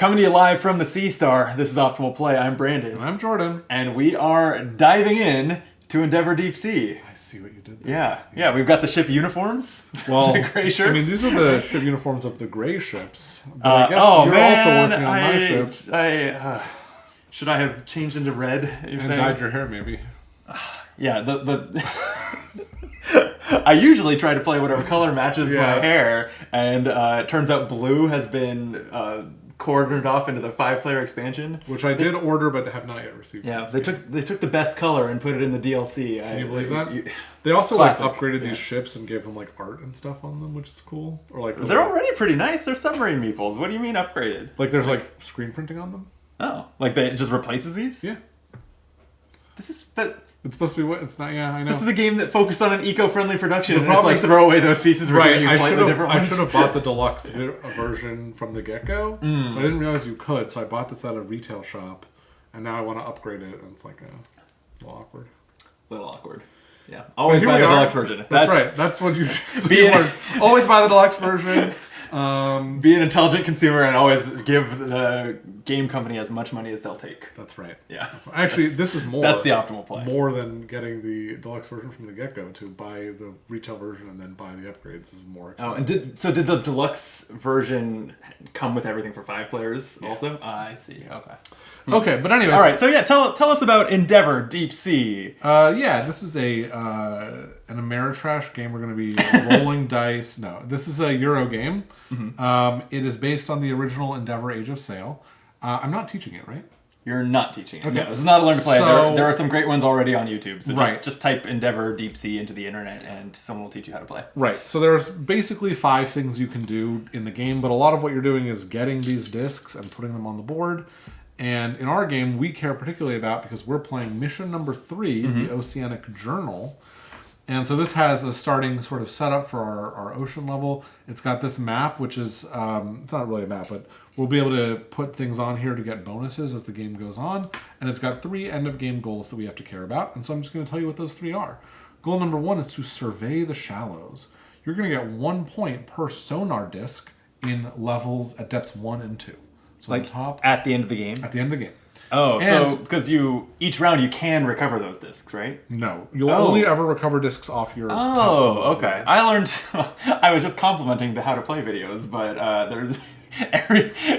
Coming to you live from the Sea Star. This is Optimal Play. I'm Brandon. And I'm Jordan. And we are diving in to Endeavor Deep Sea. I see what you did there. Yeah. We've got the ship uniforms. Well, the gray shirts. I mean, these are the ship uniforms of the gray ships. But I guess you're also working on my ship. Should I have changed into red? And dyed your hair, maybe. Yeah, I usually try to play whatever color matches my hair, and it turns out blue has been cordoned off into the 5-player expansion, which I did order but have not yet received. Yeah, they took the best color and put it in the DLC. Can you believe that? They also upgraded these ships and gave them art and stuff on them, which is cool. Or they're already pretty nice. They're submarine meeples. What do you mean upgraded? There's screen printing on them. Oh, it just replaces these? Yeah. It's supposed to be what? It's not, yeah, I know. This is a game that focused on an eco-friendly production, and it's throw away those pieces. We're getting slightly different ones. I should have bought the deluxe version from the get-go, but I didn't realize you could, so I bought this at a retail shop, and now I want to upgrade it, and it's a little awkward. Yeah. Always buy the deluxe version. That's right. That's what you should always buy the deluxe version. Be an intelligent consumer and always give the game company as much money as they'll take. That's right. Yeah. Actually, this is more. That's the optimal play. More than getting the deluxe version from the get-go. To buy the retail version and then buy the upgrades is more expensive. Oh, and did the deluxe version come with everything for 5 players also? I see. Okay. Okay, but anyways. All right. So tell us about Endeavor Deep Sea. This is an Ameritrash game. We're going to be rolling dice. No, this is a Euro game. Mm-hmm. It is based on the original Endeavor Age of Sail. I'm not teaching it, right? You're not teaching it. Okay. No, this is not a learn to play. So, there are some great ones already on YouTube. So right. just type Endeavor Deep Sea into the internet and someone will teach you how to play. Right. So there's basically 5 things you can do in the game, but a lot of what you're doing is getting these discs and putting them on the board. And in our game, we care particularly about, because we're playing mission number 3, the Oceanic Journal. And so this has a starting sort of setup for our ocean level. It's got this map, which is, it's not really a map, but we'll be able to put things on here to get bonuses as the game goes on. And it's got 3 end-of-game goals that we have to care about. And so I'm just going to tell you what those 3 are. Goal number 1 is to survey the shallows. You're going to get 1 point per sonar disc in levels at depths 1 and 2. So on top, at the end of the game? At the end of the game. Oh, so because each round you can recover those discs, right? No. You'll only ever recover discs off your top okay. I learned, I was just complimenting the how to play videos, but there's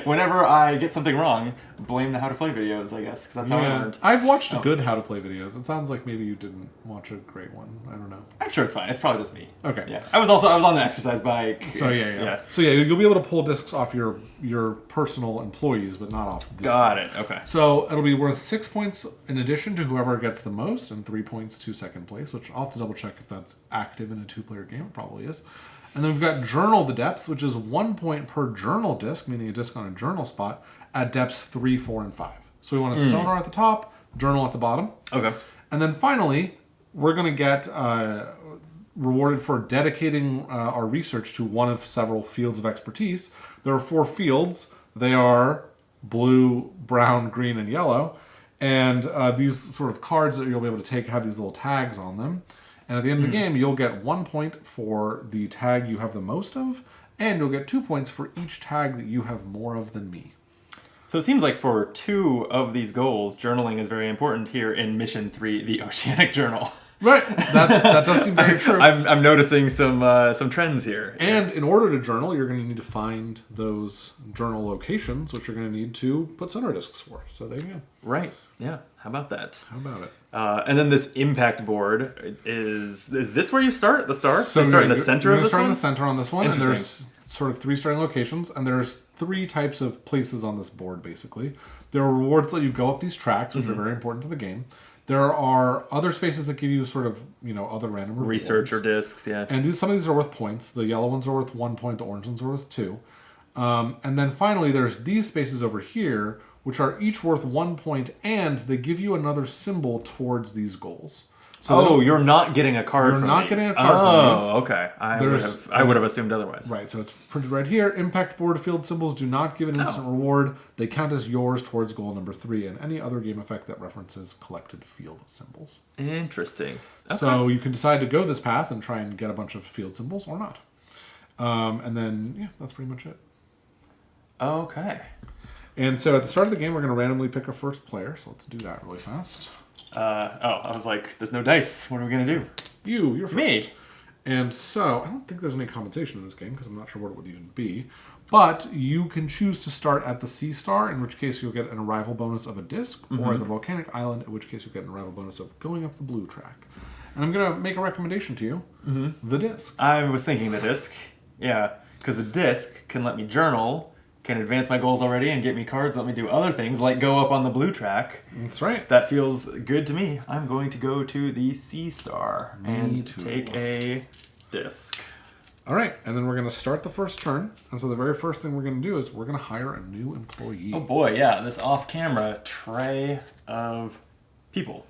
whenever I get something wrong, blame the how to play videos, I guess, because that's how I learned. I've watched good how to play videos. It sounds like maybe you didn't watch a great one. I don't know. I'm sure it's fine. It's probably just me. Okay. Yeah. I was on the exercise bike. So you'll be able to pull discs off your personal employees, but not off this Got it. Okay. So it'll be worth 6 points in addition to whoever gets the most, and 3 points to second place, which I'll have to double check if that's active in a 2-player game. It probably is. And then we've got Journal the Depths, which is 1 point per journal disc, meaning a disc on a journal spot, at depths 3, 4, and 5. So we want a sonar at the top, journal at the bottom. Okay. And then finally, we're going to get rewarded for dedicating our research to one of several fields of expertise. There are 4 fields. They are blue, brown, green, and yellow. And these sort of cards that you'll be able to take have these little tags on them. And at the end of the game, you'll get 1 point for the tag you have the most of, and you'll get 2 points for each tag that you have more of than me. So it seems like for 2 of these goals, journaling is very important here in Mission 3, the Oceanic Journal. Right. That does seem very true. I'm noticing some trends here. And in order to journal, you're going to need to find those journal locations, which you're going to need to put sonar discs for. So there you go. Right. Yeah. How about that? How about it? And then this impact board is this where you start? The start? So you start in the center of this one? Start in the center on this one, and there's sort of 3 starting locations, and there's 3 types of places on this board, basically. There are rewards that you go up these tracks, which are very important to the game. There are other spaces that give you sort of, other random rewards. Research or discs, yeah. And some of these are worth points. The yellow ones are worth 1 point, the orange ones are worth 2. And then finally, there's these spaces over here, which are each worth 1 point, and they give you another symbol towards these goals. So you're not getting a card from these. You're not getting a card from these. Oh, okay. I would have assumed otherwise. Right, so it's printed right here. Impact board field symbols do not give an instant reward. They count as yours towards goal number 3 and any other game effect that references collected field symbols. Interesting. Okay. So you can decide to go this path and try and get a bunch of field symbols or not. And then, that's pretty much it. Okay. And so at the start of the game, we're going to randomly pick a first player. So let's do that really fast. I was like, there's no dice. What are we going to do? You're first. Me. And so I don't think there's any compensation in this game because I'm not sure what it would even be. But you can choose to start at the sea star, in which case you'll get an arrival bonus of a disc, or at the volcanic island, in which case you'll get an arrival bonus of going up the blue track. And I'm going to make a recommendation to you. The disc. I was thinking the disc. Yeah, because the disc can let me journal, can advance my goals already, and get me cards, let me do other things, like go up on the blue track. That's right. That feels good to me. I'm going to go to the sea star and take a disc. All right, and then we're going to start the first turn. And so the very first thing we're going to do is we're going to hire a new employee. Oh boy, yeah, this off-camera tray of people.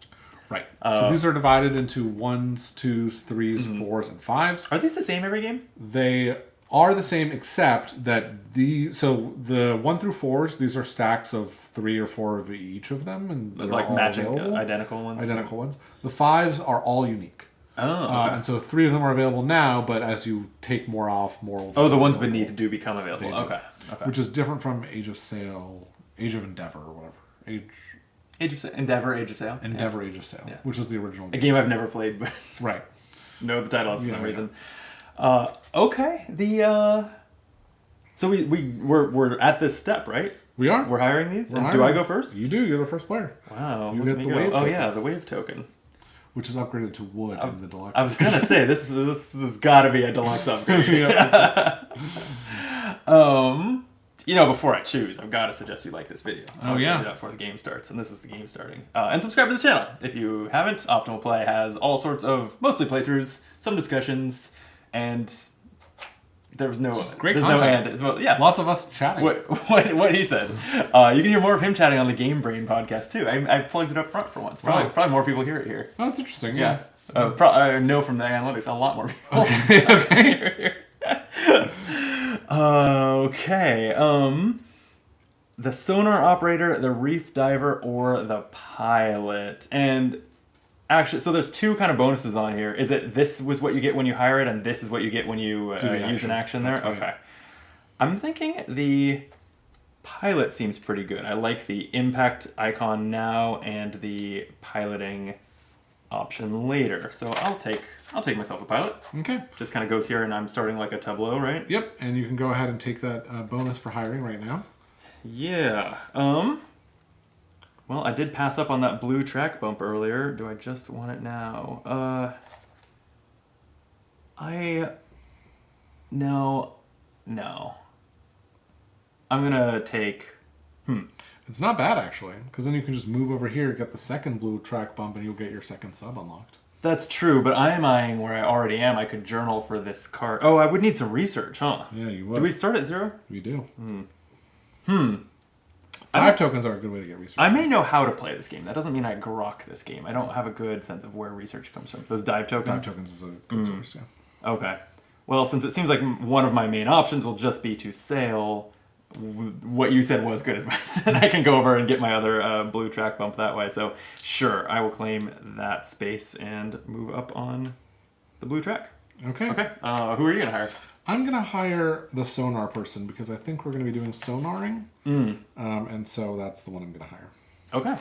Right. So these are divided into 1s, 2s, 3s, 4s, and 5s. Are these the same every game? They are the same, except that the 1 through 4s, these are stacks of 3 or 4 of each of them, and they're Like all matching available. identical ones? Identical ones. The 5s are all unique. Oh, okay. And so 3 of them are available now, but as you take more off, more will be the ones available. beneath do become available. They do. Okay. Which is different from Age of Sail, Age of Endeavor, or whatever. Endeavor, Age of Sail. Endeavor, Age of Sail, which is the original A game. game I've never played, but Right. know the title of for some reason. Okay. So we're at this step, right? We are. We're hiring these. We're Do I hiring. go first? You do. You're the first player. Wow. You look get at the me wave go. Oh token. yeah, the wave token. Which is upgraded to wood in the deluxe. I was gonna say this has got to be a deluxe upgrade. Before I choose, I've got to suggest you like this video. I was gonna do that before the game starts, and this is the game starting. And subscribe to the channel if you haven't. Optimal Play has all sorts of mostly playthroughs, some discussions, and there's no content. end. Well, yeah, Lots of us chatting. What he said. You can hear more of him chatting on the Game Brain podcast too. I plugged it up front for once. Probably more people hear it here. Oh, that's interesting. Yeah. I know from the analytics a lot more people. Okay. Okay. The sonar operator, the reef diver, or the pilot. And actually, so there's 2 kind of bonuses on here. Is it this was what you get when you hire it, and this is what you get when you use an action there? Right. Okay. I'm thinking the pilot seems pretty good. I like the impact icon now and the piloting option later. So I'll take myself a pilot. Okay. Just kind of goes here, and I'm starting like a tableau, right? Yep. And you can go ahead and take that bonus for hiring right now. Yeah. Well, I did pass up on that blue track bump earlier. Do I just want it now? No. I'm gonna take. It's not bad actually, because then you can just move over here, get the second blue track bump, and you'll get your second sub unlocked. That's true, but I'm eyeing where I already am. I could journal for this card. Oh, I would need some research, huh? Yeah, you would. Do we start at 0? We do. 5 tokens are a good way to get research. I may know how to play this game. That doesn't mean I grok this game. I don't have a good sense of where research comes from. Those dive tokens? Dive tokens is a good source, yeah. Okay. Well, since it seems like one of my main options will just be to sail, what you said was good advice. And I can go over and get my other blue track bump that way. So, sure, I will claim that space and move up on the blue track. Okay. Okay. Who are you going to hire? I'm going to hire the sonar person because I think we're going to be doing sonaring. And so that's the one I'm going to hire. Okay.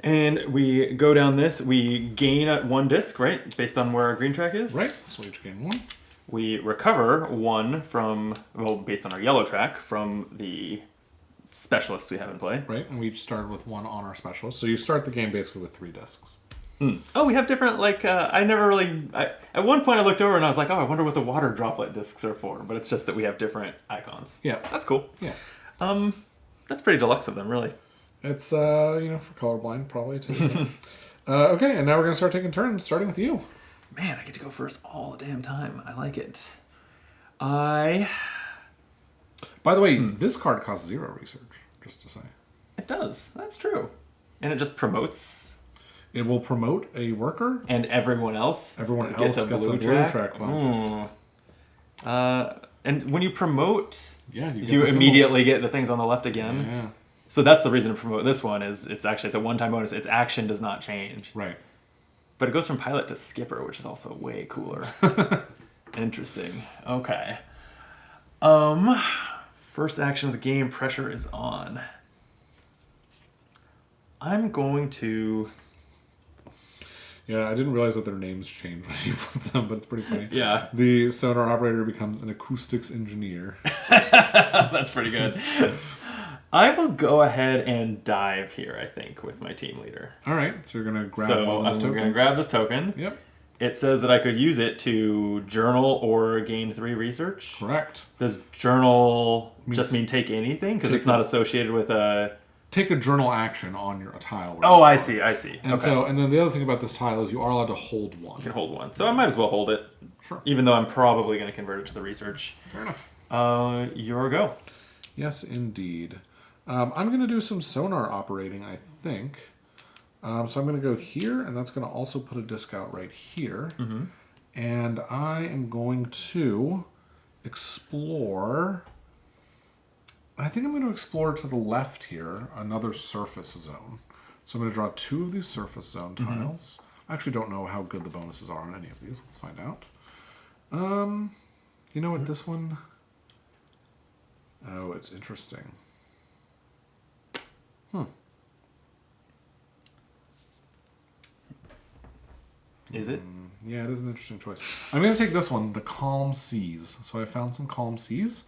And we go down this. We gain 1 disc, right? Based on where our green track is. Right. So we each gain 1. We recover 1 from, based on our yellow track, from the specialists we have in play. Right. And we each started with 1 on our specialist. So you start the game basically with 3 discs. Oh, we have different, I never really... at one point I looked over and I was like, oh, I wonder what the water droplet discs are for. But it's just that we have different icons. Yeah. That's cool. Yeah. That's pretty deluxe of them, really. It's, for colorblind, probably, too. Okay, and now we're going to start taking turns, starting with you. Man, I get to go first all the damn time. I like it. By the way, this card costs 0 research, just to say. It does. That's true. And it just promotes... It will promote a worker. And everyone else gets a blue track bump. And when you promote, you immediately get the things on the left again. Yeah. So that's the reason to promote this one is it's a one-time bonus. Its action does not change. Right. But it goes from pilot to skipper, which is also way cooler. Interesting. Okay. First action of the game, pressure is on. I'm going to... Yeah, I didn't realize that their names changed when you put them, but it's pretty funny. Yeah. The sonar operator becomes an acoustics engineer. That's pretty good. I will go ahead and dive here, I think, with my team leader. All right, so you're going to grab So one of those I'm tokens. going to grab this token. Yep, It says that I could use it to journal or gain 3 research. correct. Does journal just mean take anything? Because it's not associated with a... Take a journal action on a tile. Oh, I see. And and then the other thing about this tile is you are allowed to hold one. You can hold one. So I might as well hold it. Sure. Even though I'm probably going to convert it to the research. Fair enough. Your go. Yes, indeed. I'm going to do some sonar operating, I think. So I'm going to go here, and that's going to also put a disc out right here. Mm-hmm. And I am going to explore... I think I'm going to explore to the left here another surface zone. So I'm going to draw 2 of these surface zone tiles. I actually don't know how good the bonuses are on any of these. Let's find out. You know what, this one... Oh, it's interesting. Is it? Yeah, it is an interesting choice. I'm going to take this one, the Calm Seas. So I found some Calm Seas.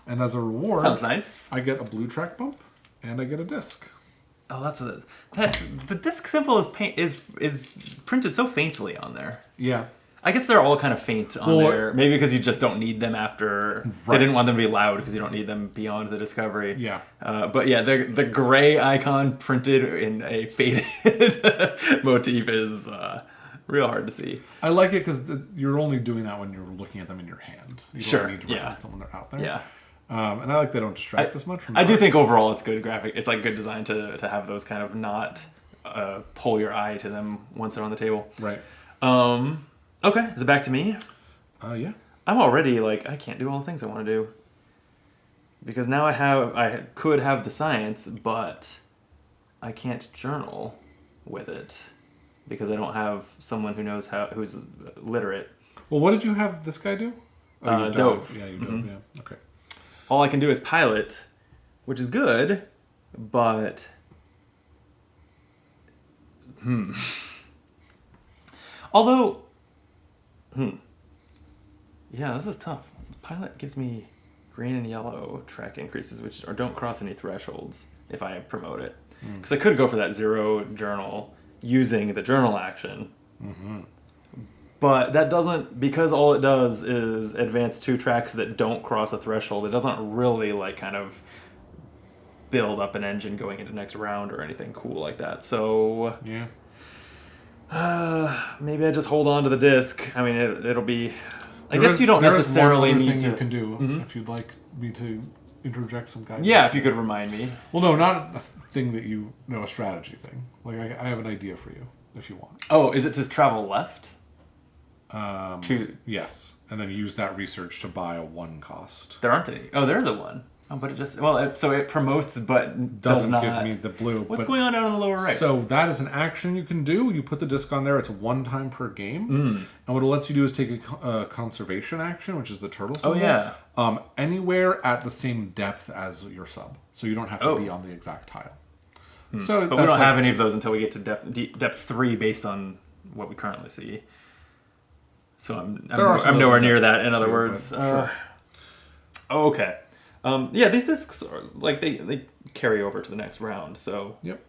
And as a reward, Sounds nice. I get a blue track bump, and I get a disc. Oh, that's what the disc symbol is printed so faintly on there. Yeah. I guess they're all kind of faint on there. Maybe because you just don't need them after... They didn't want them to be loud because you don't need them beyond the discovery. Yeah. But yeah, the gray icon printed in a faded motif is real hard to see. I like it because you're only doing that when you're looking at them in your hand. You don't need to reference them when they're out there. Yeah. And I like they don't distract as much from I do think overall it's good graphic. It's like good design to have those kind of not pull your eye to them once they're on the table. Right. Okay, is it back to me? Yeah. I'm already like, I can't do all the things I want to do. Because now I could have the science, but I can't journal with it. Because I don't have someone who's literate. Well, what did you have this guy do? Oh, you dove. Yeah, you dove, yeah. Okay. All I can do is pilot, which is good, but... Although... Yeah, this is tough. Pilot gives me green and yellow track increases, which don't cross any thresholds if I promote it. Because I could go for that 0 journal using the journal action. But that doesn't, because all it does is advance 2 tracks that don't cross a threshold, it doesn't really like kind of build up an engine going into next round or anything cool like that. So Yeah. Maybe I just hold on to the disc. I mean, it'll be... I guess you don't necessarily there is one need other to... thing you can do if you'd like me to interject some guidance. Yeah, if you could remind me. Well, no, not a thing that you know, a strategy thing. Like, I have an idea for you, if you want. Oh, is it to travel left? Yes. And then use that research to buy a 1 cost. There aren't any. Oh, there's a 1. Oh, but it just... Well, so it promotes, but Doesn't does not... give me the blue. What's going on down in the lower right? So that is an action you can do. You put the disc on there. It's 1 time per game. And what it lets you do is take a conservation action, which is the turtle symbol. yeah. Anywhere at the same depth as your sub. So you don't have to be on the exact tile. So, But we don't have any of those until we get to depth 3 based on what we currently see. So I'm nowhere near that, in other words. Sure. Okay. Yeah, these discs are like they carry over to the next round, so Yep.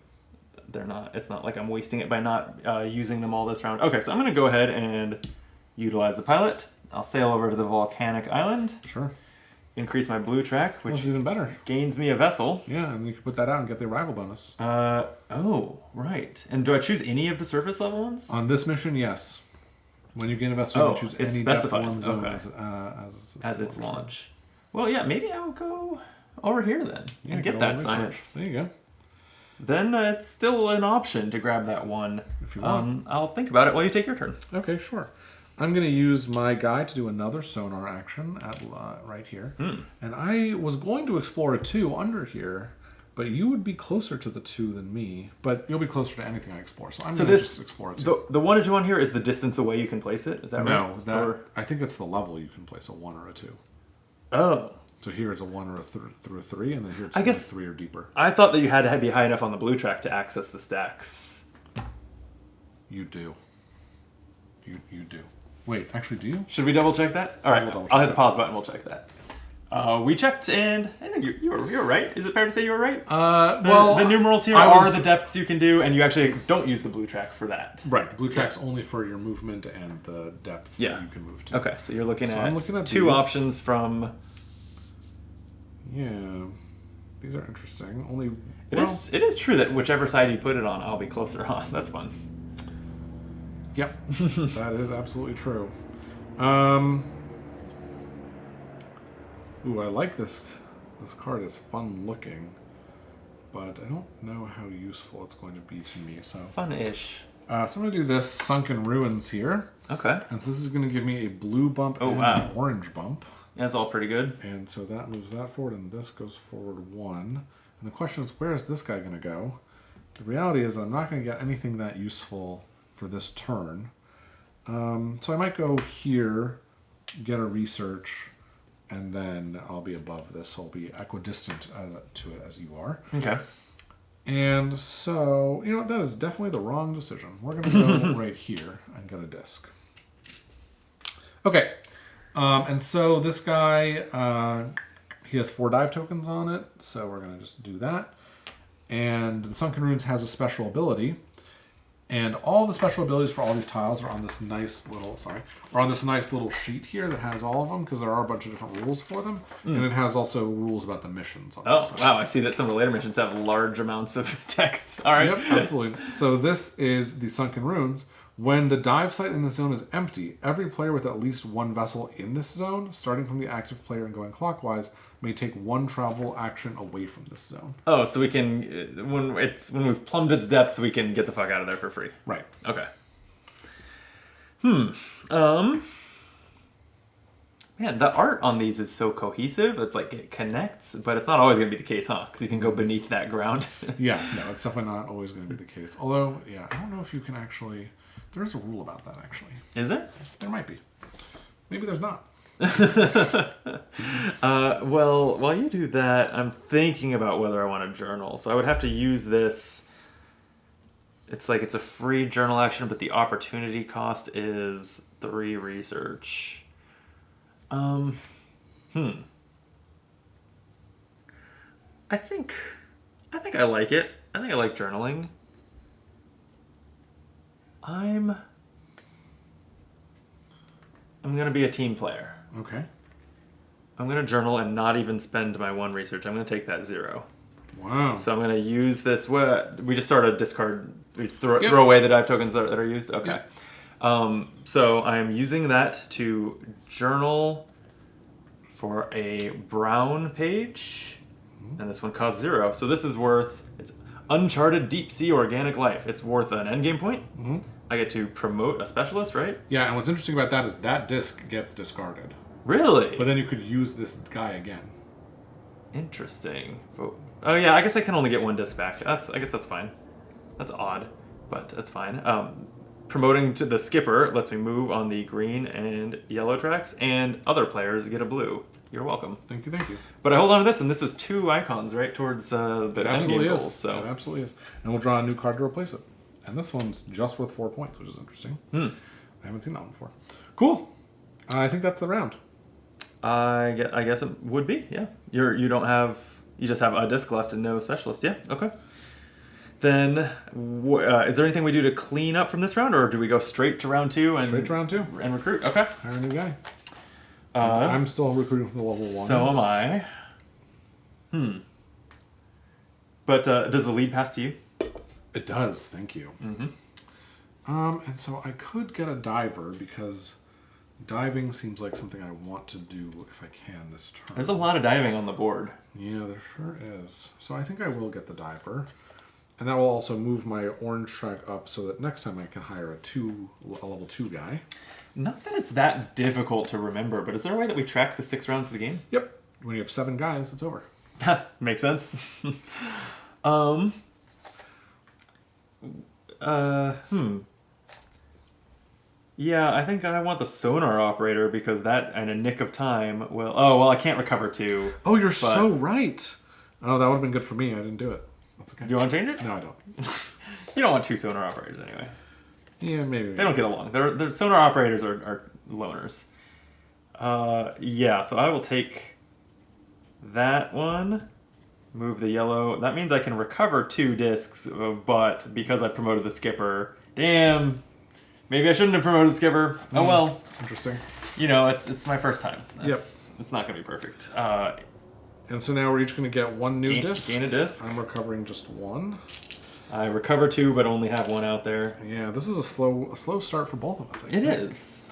it's not like I'm wasting it by not using them all this round. Okay, so I'm gonna go ahead and utilize the pilot. I'll sail over to the volcanic island. Sure. Increase my blue track, which That's even better. gains me a vessel. Yeah, and you can put that out and get the arrival bonus. Oh, right. And do I choose any of the surface level ones? On this mission, yes. When you gain a vessel, you can choose it any specifies. depth 1 zone Okay. as its launch. Well, yeah, maybe I'll go over here then and get that science. There you go. Then it's still an option to grab that 1. If you want. I'll think about it while you take your turn. Okay, sure. I'm going to use my guy to do another sonar action at right here. And I was going to explore a 2 under here, but you would be closer to the 2 than me. But you'll be closer to anything I explore. So I'm going to just explore a 2. The 1 and 2 on here is the distance away you can place it? Is that right? No, I think it's the level you can place a 1 or a 2. Oh. So here it's a 1 or a through a 3, and then here it's I guess 3 or deeper. I thought that you had to be high enough on the blue track to access the stacks. You do. You do. Wait, actually, do you? Should we double check that? All right, We'll double I'll hit check the pause button. We'll check that. We checked, and I think you were right. Is it fair to say you were right? The numerals here are the depths you can do, and you actually don't use the blue track for that. Right, the blue track's only for your movement and the depth that you can move to. Okay, so you're looking I'm at looking at two these. options from. Yeah, these are interesting. It is true that whichever side you put it on, I'll be closer on. That's fun. Yep, that is absolutely true. Ooh, I like this. This card is fun looking, but I don't know how useful it's going to be to me. So Fun-ish. So I'm going to do this Sunken Ruins here. Okay. And so this is going to give me a blue bump and an orange bump. That's all pretty good. And so that moves that forward, and this goes forward 1. And the question is, where is this guy going to go? The reality is I'm not going to get anything that useful for this turn. So I might go here, get a research, and then I'll be above this. So I'll be equidistant to it as you are. Okay. And so, that is definitely the wrong decision. We're going to go right here and get a disc. Okay. And so this guy, he has 4 dive tokens on it. So we're going to just do that. And the Sunken Ruins has a special ability. And all the special abilities for all these tiles are on this nice little, sheet here that has all of them, because there are a bunch of different rules for them. And it has also rules about the missions on this side. Wow, I see that some of the later missions have large amounts of text. All right. Yep, absolutely. So this is the Sunken Ruins. When the dive site in the zone is empty, every player with at least 1 vessel in this zone, starting from the active player and going clockwise, may take 1 travel action away from this zone. Oh, so we can, when we've plumbed its depths, we can get the fuck out of there for free. Right. Okay. Man, the art on these is so cohesive. It's like it connects, but it's not always going to be the case, huh? Because you can go beneath that ground. Yeah, no, it's definitely not always going to be the case. Although, I don't know if you can actually... There's a rule about that, actually. Is there? There might be. Maybe there's not. Well, while you do that, I'm thinking about whether I want to journal. So I would have to use this. It's like it's a free journal action, but the opportunity cost is 3 research. I think I like it. I think I like journaling. I'm gonna be a team player. Okay. I'm gonna journal and not even spend my 1 research. I'm gonna take that 0. Wow. So I'm gonna use this. We just sort of discard. We throw away the dive tokens that are used. Okay. Yep. So I'm using that to journal for a brown page, and this one costs 0. So this is worth. It's Uncharted Deep Sea Organic Life. It's worth an endgame point. Mm-hmm. I get to promote a specialist, right? Yeah, and what's interesting about that is that disc gets discarded. Really? But then you could use this guy again. Interesting. Oh yeah, I guess I can only get 1 disc back. I guess that's fine. That's odd, but that's fine. Promoting to the skipper lets me move on the green and yellow tracks, and other players get a blue. You're welcome. Thank you, thank you. But I hold on to this, and this is 2 icons, right, towards the endgame goals. So. It absolutely is. And we'll draw a new card to replace it. And this one's just worth 4 points, which is interesting. I haven't seen that one before. Cool. I think that's the round. I guess it would be, yeah. You just have a disc left and no specialist. Yeah, okay. Then, is there anything we do to clean up from this round, or do we go straight to round 2? Straight to round 2. And recruit, okay. Hire a new guy. I'm still recruiting from the level 1. So am I. But does the lead pass to you? It does, thank you. And so I could get a diver, because diving seems like something I want to do if I can this turn. There's a lot of diving on the board. Yeah, there sure is. So I think I will get the diver. And that will also move my orange track up so that next time I can hire a level 2 guy. Not that it's that difficult to remember, but is there a way that we track the 6 rounds of the game? Yep. When you have 7 guys, it's over. Makes sense. Yeah, I think I want the sonar operator because that and a nick of time will. Oh well, I can't recover 2. Oh, you're but so right. Oh, that would have been good for me. I didn't do it. That's okay. Do you want to change it? No, I don't. You don't want 2 sonar operators anyway. Yeah, maybe. They don't get along. They're sonar operators are loners. Yeah, so I will take that one. Move the yellow. That means I can recover 2 discs, but because I promoted the skipper, damn. Maybe I shouldn't have promoted the skipper. Oh well. Interesting. You know, it's my first time. It's not gonna be perfect. And so now we're each going to get 1 new disc. Gain a disc. I'm recovering just 1. I recover 2, but only have 1 out there. Yeah, this is a slow start for both of us. It is.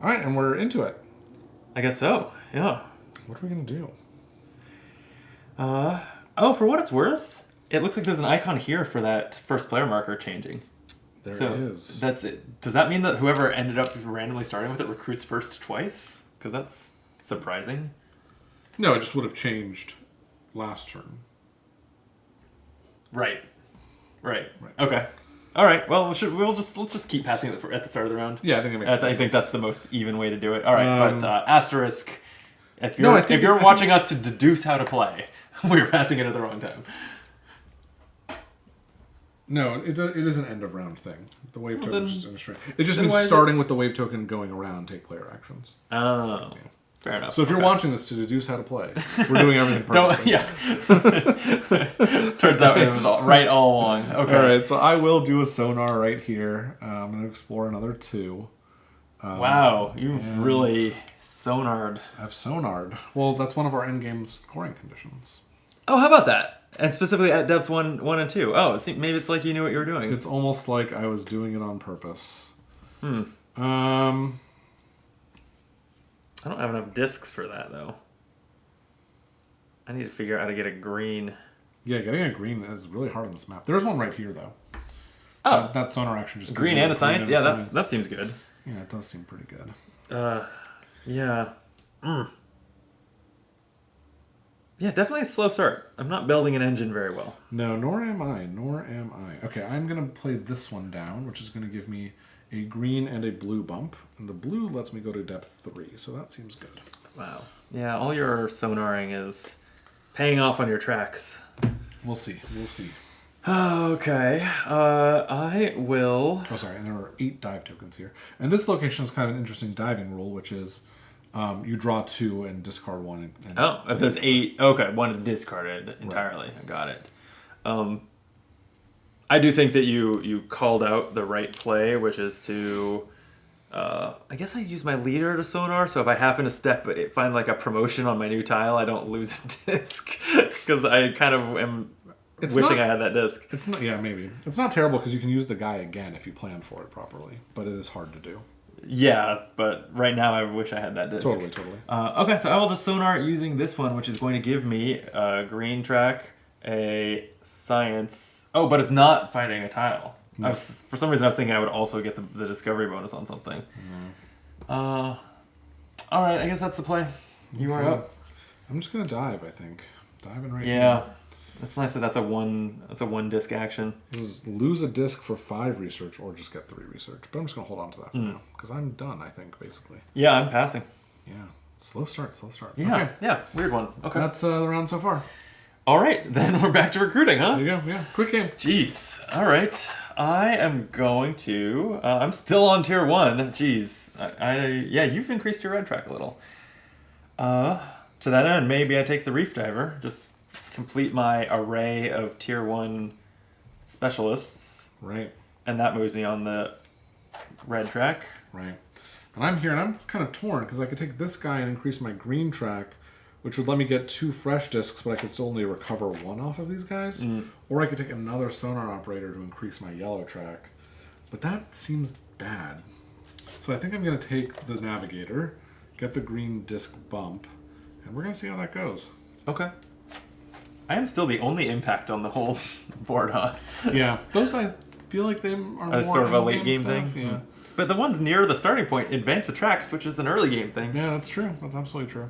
All right, and we're into it. I guess so. Yeah. What are we going to do? Oh, for what it's worth, it looks like there's an icon here for that first player marker changing. There So it is. that's it. Does that mean that whoever ended up randomly starting with it recruits first twice? Because that's surprising. No, it just would have changed last turn. Right. Okay. All right. Well, let's just keep passing it at the start of the round. Yeah, I think it makes I sense. think that's the most even way to do it. All right, but asterisk. If No, you're I think if you're watching us to deduce how to play, we're passing it at the wrong time. No, it is an end of round thing. The wave token is just in a string. It just then means why is starting with the wave token, going around, take player actions. Oh, fair enough. So if you're watching this to deduce how to play, we're doing everything perfectly. Turns out it was right all along. Okay. All right, so I will do a sonar right here. I'm going to explore another 2. Wow, you've really sonared. I've sonared. Well, that's one of our endgame scoring conditions. Oh, how about that? And specifically at depths 1 and 2. Oh, maybe it's like you knew what you were doing. It's almost like I was doing it on purpose. I don't have enough discs for that, though. I need to figure out how to get a green. Yeah, getting a green is really hard on this map. There's one right here, though. Oh. That sonar action just Green gives you and a science? and Yeah, science. that seems good. Yeah, it does seem pretty good. Yeah. Yeah, definitely a slow start. I'm not building an engine very well. No, nor am I. Okay, I'm going to play this one down, which is going to give me a green and a blue bump. And the blue lets me go to depth 3, so that seems good. Wow. Yeah, all your sonaring is paying off on your tracks. We'll see. Okay. I will... Oh, sorry, and there are 8 dive tokens here. And this location is kind of an interesting diving rule, which is you draw 2 and discard 1. And if there's 8... Okay, 1 is discarded entirely. Right. I got it. I do think that you called out the right play, which is to... I guess I use my leader to sonar, so if I happen to find like a promotion on my new tile, I don't lose a disc. Because I kind of am... wishing I had that disc. It's not. Yeah, maybe it's not terrible because you can use the guy again if you plan for it properly. But it is hard to do. Yeah, but right now I wish I had that disc. Totally. Okay, so I will just sonar using this one, which is going to give me a green track, a science. Oh, but it's not fighting a tile. No. For some reason, I was thinking I would also get the discovery bonus on something. No. All right, I guess that's the play. You are up. I'm just gonna dive. I think diving right. Yeah. Here. It's nice that that's a one disc action. Lose a disc for 5 research or just get 3 research. But I'm just going to hold on to that for now because I'm done, I think, basically. Yeah, I'm passing. Yeah. Slow start. Yeah, okay. Yeah, weird one. Okay. That's the round so far. All right, then we're back to recruiting, huh? There you go, yeah. Quick game. Jeez. All right. I am going to... I'm still on tier 1. Jeez. Yeah, you've increased your red track a little. To that end, maybe I take the Reef Diver. Just... complete my array of tier 1 specialists. Right. And that moves me on the red track. Right. And I'm here and I'm kind of torn because I could take this guy and increase my green track, which would let me get 2 fresh discs, but I could still only recover 1 off of these guys. Or I could take another sonar operator to increase my yellow track. But that seems bad. So I think I'm going to take the navigator, get the green disc bump, and we're going to see how that goes. Okay. I am still the only impact on the whole board, huh? Yeah. Those, I feel like they are more sort of a late game stuff. thing. Yeah. But the ones near the starting point advance the tracks, which is an early game thing. Yeah, that's true. That's absolutely true.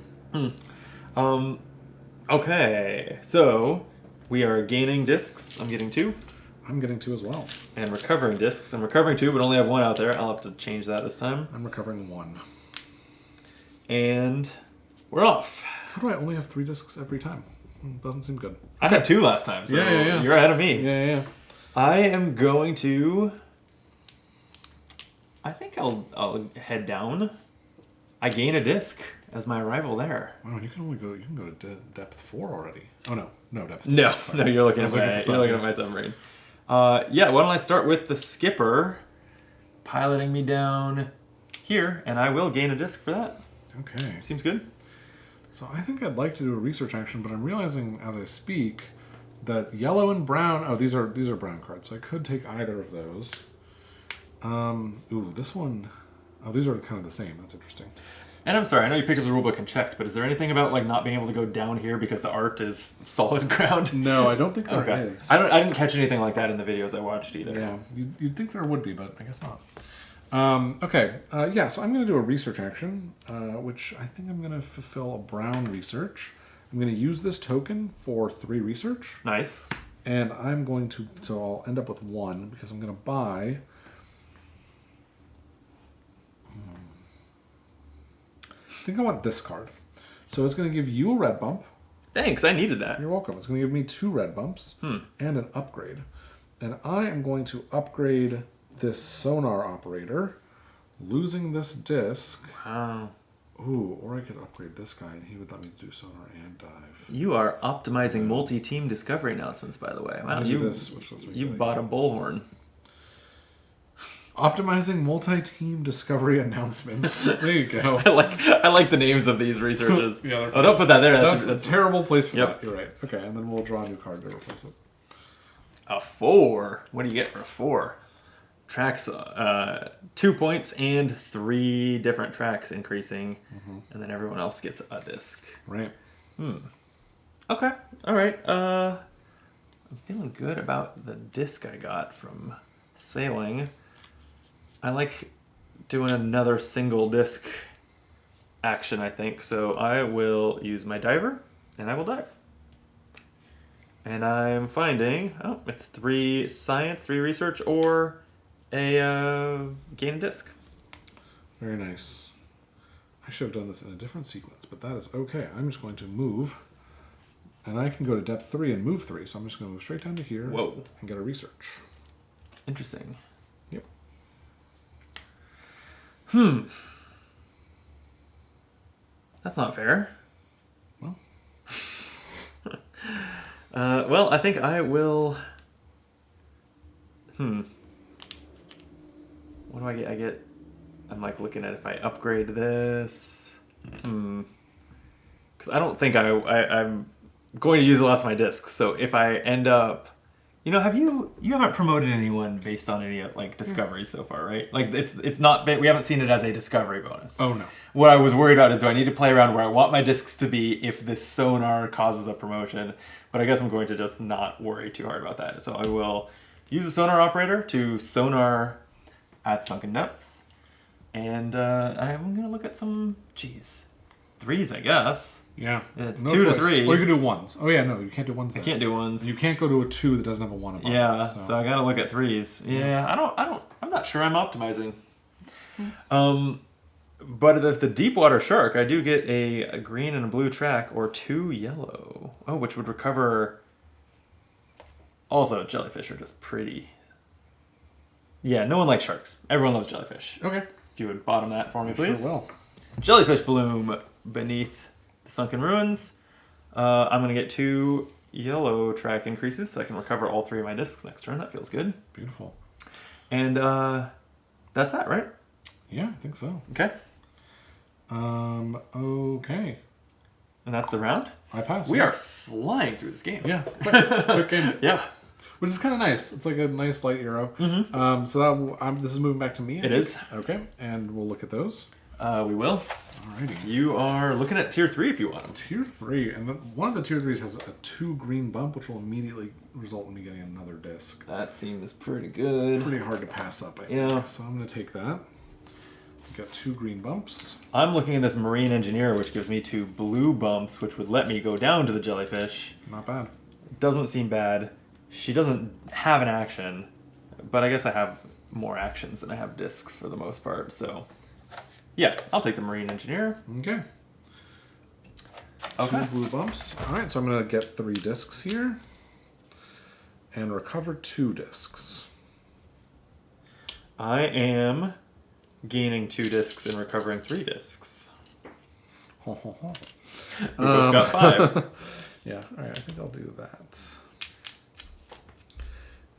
Okay. So, we are gaining discs. I'm getting 2. I'm getting 2 as well. And recovering discs. I'm recovering 2, but only have 1 out there. I'll have to change that this time. I'm recovering 1. And we're off. How do I only have 3 discs every time? Doesn't seem good. I had 2 last time, so Yeah. you're ahead of me. Yeah. I am going to... I think I'll head down. I gain a disc as my arrival there. Wow, you can go to depth 4 already. Oh no, depth 2. No, Sorry. no, you're looking I at was looking my at the you're looking at my submarine. Yeah, why don't I start with the skipper piloting me down here, and I will gain a disc for that. Okay. Seems good. So I think I'd like to do a research action, but I'm realizing as I speak that yellow and brown. Oh, these are brown cards, so I could take either of those. Ooh, this one. Oh, these are kind of the same. That's interesting. And I'm sorry, I know you picked up the rulebook and checked, but is there anything about like not being able to go down here because the art is solid ground? No, I don't think there Okay. is. I didn't catch anything like that in the videos I watched either. Yeah, you'd think there would be, but I guess not. Okay, yeah, so I'm going to do a research action, which I think I'm going to fulfill a brown research. I'm going to use this token for 3 research. Nice. And I'm going to, so I'll end up with 1 because I'm going to buy... I think I want this card. So it's going to give you a red bump. Thanks, I needed that. You're welcome. It's going to give me 2 red bumps and an upgrade. And I am going to upgrade this sonar operator, losing this disc. Wow. Ooh, or I could upgrade this guy and he would let me do sonar and dive. You are optimizing multi-team discovery announcements, by the way. Wow, you bought a bullhorn. Optimizing multi-team discovery announcements. There you go. I like the names of these researches. Yeah, oh, don't put that there. That's a terrible place for Yep. that. You're right. Okay, and then we'll draw a new card to replace it. A 4. What do you get for a 4? Tracks, 2 points and 3 different tracks increasing, and then everyone else gets a disc. Right. Okay. All right. I'm feeling good about the disc I got from sailing. I like doing another single disc action, I think. So I will use my diver, and I will dive. And I'm finding, it's 3 science, 3 research, or a gain a disc. Very nice. I should have done this in a different sequence, but that is okay. I'm just going to move, and I can go to depth 3 and move 3. So I'm just going to move straight down to here. Whoa. And get a research. Interesting. Yep. That's not fair. Well. Well, I think I will... What do I get? I get... I'm like looking at if I upgrade this. Because I don't think I'm going to use the last of my discs. So if I end up... You know, you haven't promoted anyone based on any like discoveries so far, right? Like it's not, we haven't seen it as a discovery bonus. Oh no. What I was worried about is, do I need to play around where I want my discs to be if this sonar causes a promotion? But I guess I'm going to just not worry too hard about that. So I will use the sonar operator to sonar at sunken depths, and I'm gonna look at some 3s, I guess. Yeah. It's no 2 to choice. 3. Or you can do 1s. Oh yeah, no, you can't do 1s. I can't do 1s. You can't go to a 2 that doesn't have a 1 above. Yeah, it, so I gotta look at 3s. Yeah, I'm not sure I'm optimizing. But if the Deepwater Shark, I do get a green and a blue track, or 2 yellow. Oh, which would recover... Also, jellyfish are just pretty... Yeah, no one likes sharks. Everyone loves jellyfish. Okay. If you would bottom that for me, please. Sure will. Jellyfish bloom beneath the sunken ruins. I'm going to get 2 yellow track increases so I can recover all 3 of my discs next turn. That feels good. Beautiful. And that's that, right? Yeah, I think so. Okay. Okay. And that's the round? I pass. We are flying through this game. Yeah. Quick game. Yeah. Which is kind of nice. It's like a nice light arrow. So this is moving back to me. It is. Okay. And we'll look at those. We will. Alrighty. You are looking at tier 3 if you want them. Tier 3. And one of the tier 3s has a 2 green bump, which will immediately result in me getting another disc. That seems pretty good. It's pretty hard to pass up, I think. Yeah. So I'm going to take that. Got 2 green bumps. I'm looking at this Marine Engineer, which gives me 2 blue bumps, which would let me go down to the jellyfish. Not bad. Doesn't seem bad. She doesn't have an action, but I guess I have more actions than I have discs for the most part. So, yeah, I'll take the Marine Engineer. Okay. Okay. 2 blue bumps. All right, so I'm going to get 3 discs here and recover 2 discs. I am gaining 2 discs and recovering 3 discs. Ho, ho, ho. We both got 5. Yeah, all right, I think I'll do that.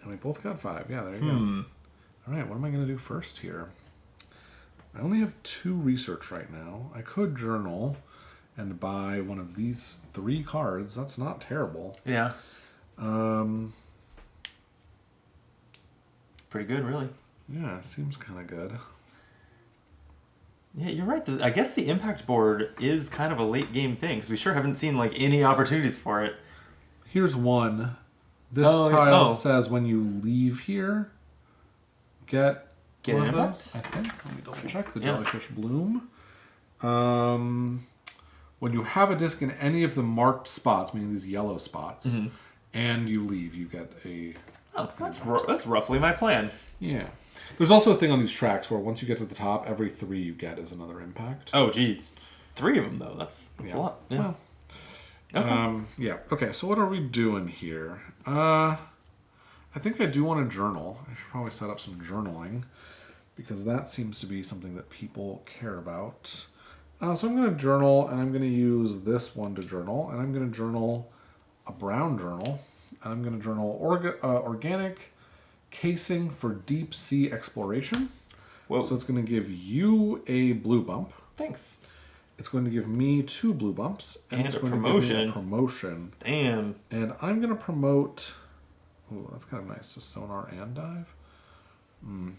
And we both got 5. Yeah, there you go. All right, what am I going to do first here? I only have 2 research right now. I could journal and buy one of these 3 cards. That's not terrible. Yeah. Pretty good, really. Yeah, seems kind of good. Yeah, you're right. I guess the impact board is kind of a late game thing because we sure haven't seen like any opportunities for it. Here's one. This tile says when you leave here, get one of those. I think. Let me double check. The jellyfish bloom. When you have a disc in any of the marked spots, meaning these yellow spots, and you leave, you get a... Oh, that's roughly my plan. Yeah. There's also a thing on these tracks where once you get to the top, every 3 you get is another impact. Oh, geez. 3 of them, though. That's a lot. Yeah. Well, okay. Yeah. Okay, so what are we doing here? I think I do want to journal. I should probably set up some journaling because that seems to be something that people care about. So I'm going to journal, and I'm going to use this one to journal, and I'm going to journal a brown journal, and I'm going to journal organic casing for deep sea exploration. Whoa. So it's going to give you a blue bump. Thanks. It's going to give me 2 blue bumps. And it's a going promotion. To give me a promotion. Damn. And I'm going to promote... Ooh, that's kind of nice. To sonar and dive.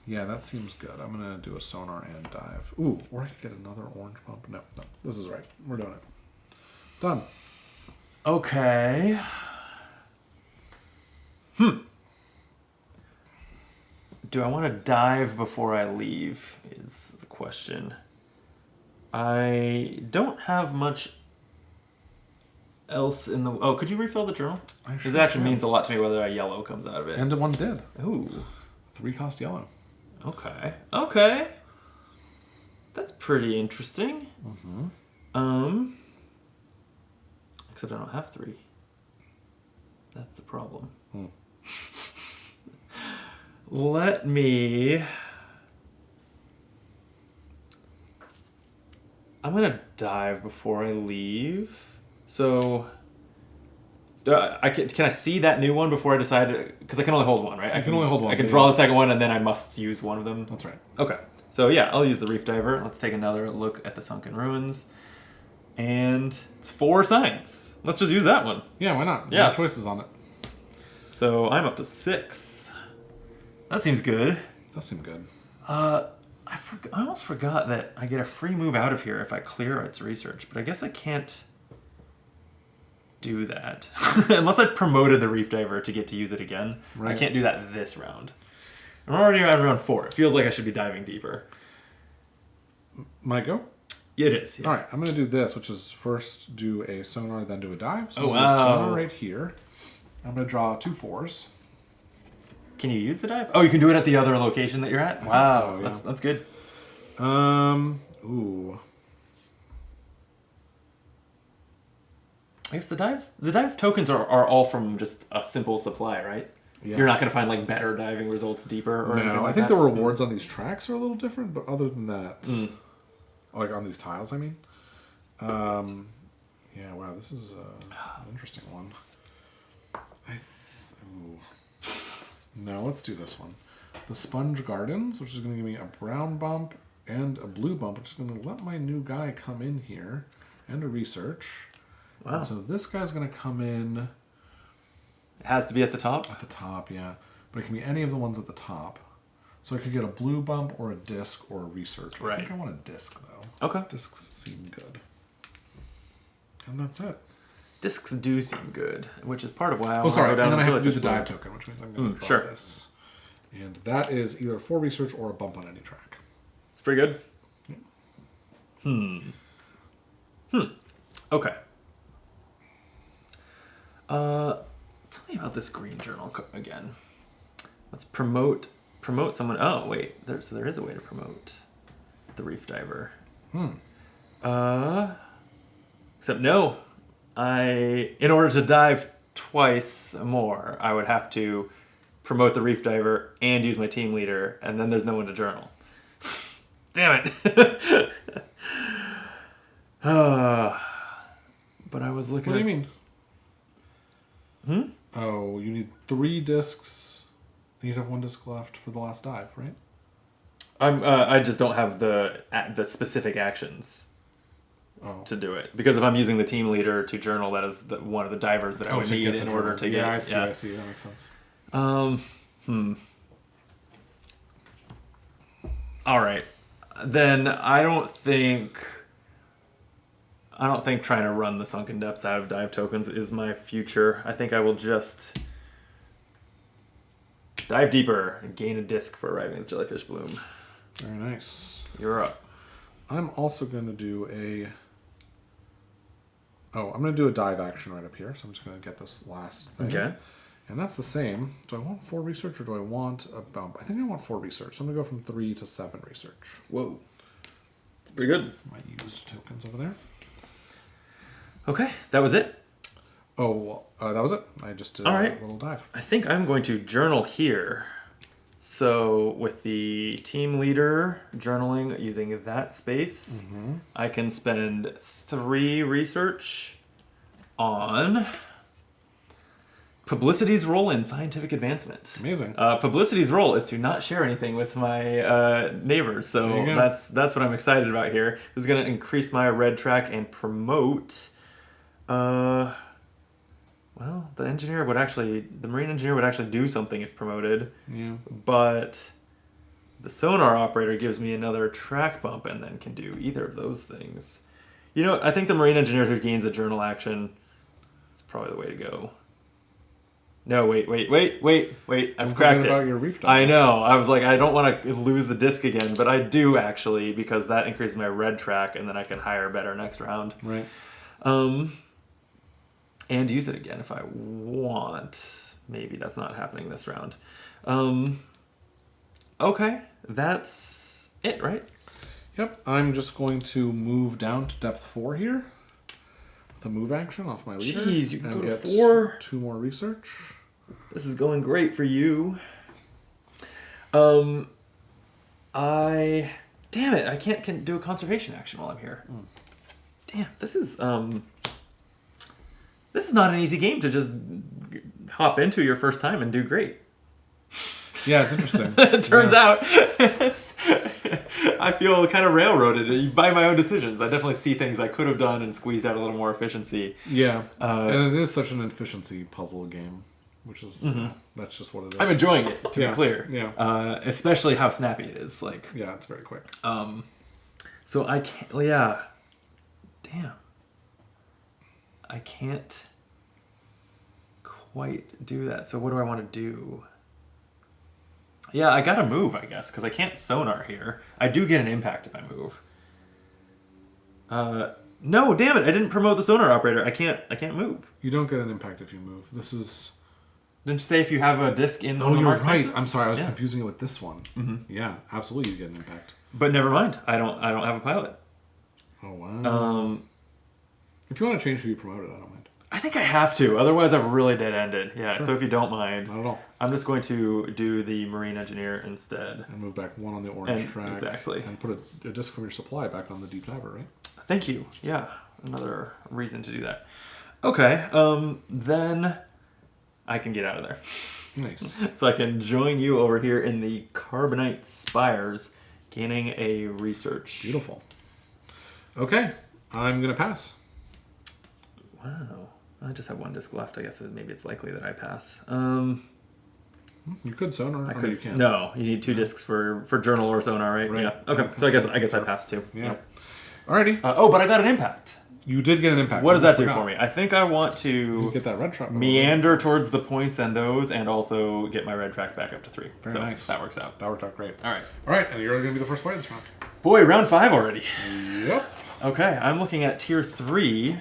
Yeah, that seems good. I'm going to do a sonar and dive. Ooh, or I could get another orange bump. No, this is right. We're doing it. Done. Okay. Do I want to dive before I leave is the question. I don't have much else in the... Oh, could you refill the journal? Because it actually means a lot to me whether a yellow comes out of it. And one did. Ooh. 3 cost yellow. Okay. That's pretty interesting. Except I don't have 3. That's the problem. Let me... I'm going to dive before I leave. So... can I see that new one before I decide? Because I can only hold one, right? I can only hold one. I can draw the second one, and then I must use one of them. That's right. Okay. So yeah, I'll use the Reef Diver. Let's take another look at the sunken ruins. And it's 4 science. Let's just use that one. Yeah, why not? Yeah. No choices on it. So I'm up to 6. That seems good. Does seem good. I almost forgot that I get a free move out of here if I clear its research, but I guess I can't do that. Unless I promoted the Reef Diver to get to use it again. Right. I can't do that this round. I'm already at round 4. It feels like I should be diving deeper. My go? It is. Yeah. All right, I'm going to do this, which is first do a sonar, then do a dive. So I'm do a sonar right here. I'm going to draw 2 4s. Can you use the dive? Oh, you can do it at the other location that you're at? Wow, so, yeah. That's good. Ooh. I guess the dive tokens are all from just a simple supply, right? Yeah. You're not going to find like better diving results deeper or anything like I think that? the rewards on these tracks are a little different, but other than that, like on these tiles, I mean. Yeah, wow, this is an interesting one. No, let's do this one. The Sponge Gardens, which is going to give me a brown bump and a blue bump, which is going to let my new guy come in here, and a research. Wow. And so this guy's going to come in... It has to be at the top? At the top, yeah. But it can be any of the ones at the top. So I could get a blue bump or a disc or a research. Right. I think I want a disc, though. Okay. Discs seem good. And that's it. Discs do seem good, which is part of why I want to go down. And then I have to do the dive token, which means I'm going to draw this. And that is either 4 research or a bump on any track. It's pretty good. Yeah. Okay. Tell me about this green journal again. Let's promote someone. Oh wait, so there is a way to promote the reef diver. Except no, in order to dive twice more, I would have to promote the reef diver and use my team leader, and then there's no one to journal. Damn it. But I was looking What at... do you mean? Oh, you need 3 discs. You have 1 disc left for the last dive, right? I just don't have the specific actions to do it, because if I'm using the team leader to journal, that is one of the divers that I would need in order to get. Yeah, I see. That makes sense. All right, then I don't think trying to run the Sunken Depths out of dive tokens is my future. I think I will just dive deeper and gain a disc for arriving at Jellyfish Bloom. Very nice. You're up. I'm also going to do I'm going to do a dive action right up here. So I'm just going to get this last thing. Okay. And that's the same. Do I want 4 research or do I want a bump? I think I want 4 research. So I'm going to go from 3 to 7 research. Whoa. Pretty good. My used tokens over there. Okay, that was it. Oh, that was it. I just did All a right. little dive. I think I'm going to journal here. So with the team leader journaling using that space, I can spend 3 research on Publicity's role in scientific advancement. Amazing. Publicity's role is to not share anything with my neighbors, so that's what I'm excited about here. This is going to increase my red track and promote. Well, the marine engineer would actually do something if promoted. Yeah. But the sonar operator gives me another track bump and then can do either of those things. You know, I think the marine engineer who gains a journal action is probably the way to go. No, wait. I've cracked it. About your reef dive. I know. I was like, I don't want to lose the disc again, but I do actually, because that increases my red track and then I can hire better next round. Right. And use it again if I want. Maybe that's not happening this round. Okay, that's it, right? Yep. I'm just going to move down to depth 4 here with a move action off my leader. Jeez, you can and go to get 4. 2 more research. This is going great for you. Damn it, I can't do a conservation action while I'm here. Damn, this is not an easy game to just hop into your first time and do great. Yeah, it's interesting. It turns out I feel kind of railroaded by my own decisions. I definitely see things I could have done and squeezed out a little more efficiency. Yeah, and it is such an efficiency puzzle game, which is that's just what it is. I'm enjoying it, to be clear. Yeah. Especially how snappy it is. Yeah, it's very quick. So I can't. Yeah. Damn. I can't quite do that. So what do I want to do? Yeah, I gotta move, I guess, because I can't sonar here. I do get an impact if I move. No, damn it! I didn't promote the sonar operator. I can't move. You don't get an impact if you move. This is. Didn't you say if you have a disc in? Oh, the you're marked right. spaces? I'm sorry, I was confusing it with this one. Yeah, absolutely, you get an impact. But never mind. I don't have a pilot. Oh wow. If you want to change who you promoted, I don't mind. I think I have to. Otherwise, I've really dead-ended. Yeah. Sure. So if you don't mind, not at all. I'm just going to do the marine engineer instead. And move back 1 on the orange track. Exactly. And put a disc from your supply back on the deep diver, right? Thank you. Yeah. Another reason to do that. Okay. Then I can get out of there. Nice. So I can join you over here in the Carbonite Spires, gaining a research. Beautiful. Okay. I'm going to pass. Wow. I just have 1 disc left. I guess maybe it's likely that I pass. You could sonar. I could. You can't. No, you need 2 discs for journal or sonar, right? Right. Yeah. Okay. So I guess I passed too. Yeah. Alrighty. But I got an impact. You did get an impact. What does that do for me? I think I want to get that red track. meander towards the points and those, and also get my red track back up to 3. Very nice. That works out. That worked out great. All right, and you're going to be the first player this round. Boy, round 5 already. Yep. Okay, I'm looking at tier 3.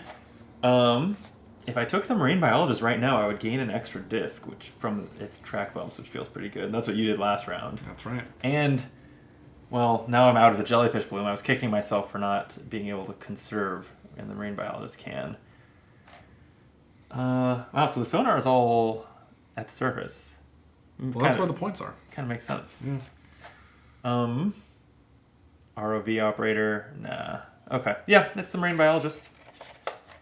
if I took the marine biologist right now, I would gain an extra disc, which from its track bumps, which feels pretty good. And that's what you did last round. That's right. And, well, now I'm out of the jellyfish bloom. I was kicking myself for not being able to conserve, and the marine biologist can. Wow, so the sonar is all at the surface. Well, that's where the points are. Kind of makes sense. Yeah. ROV operator, nah. Okay, yeah, it's the marine biologist.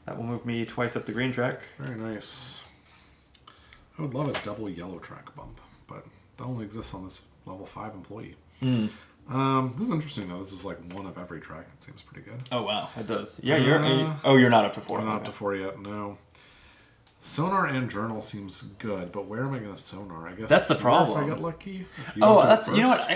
That will move me twice up the green track. Very nice. I would love a double yellow track bump, but that only exists on this level 5 employee. Mm. This is interesting though. This is like one of every track. It seems pretty good. Oh wow, it does. Yeah, you're not up to 4. I'm not up to 4 yet. No. Sonar and journal seems good, but where am I going to sonar? I guess that's the problem. If I get lucky. That's you know what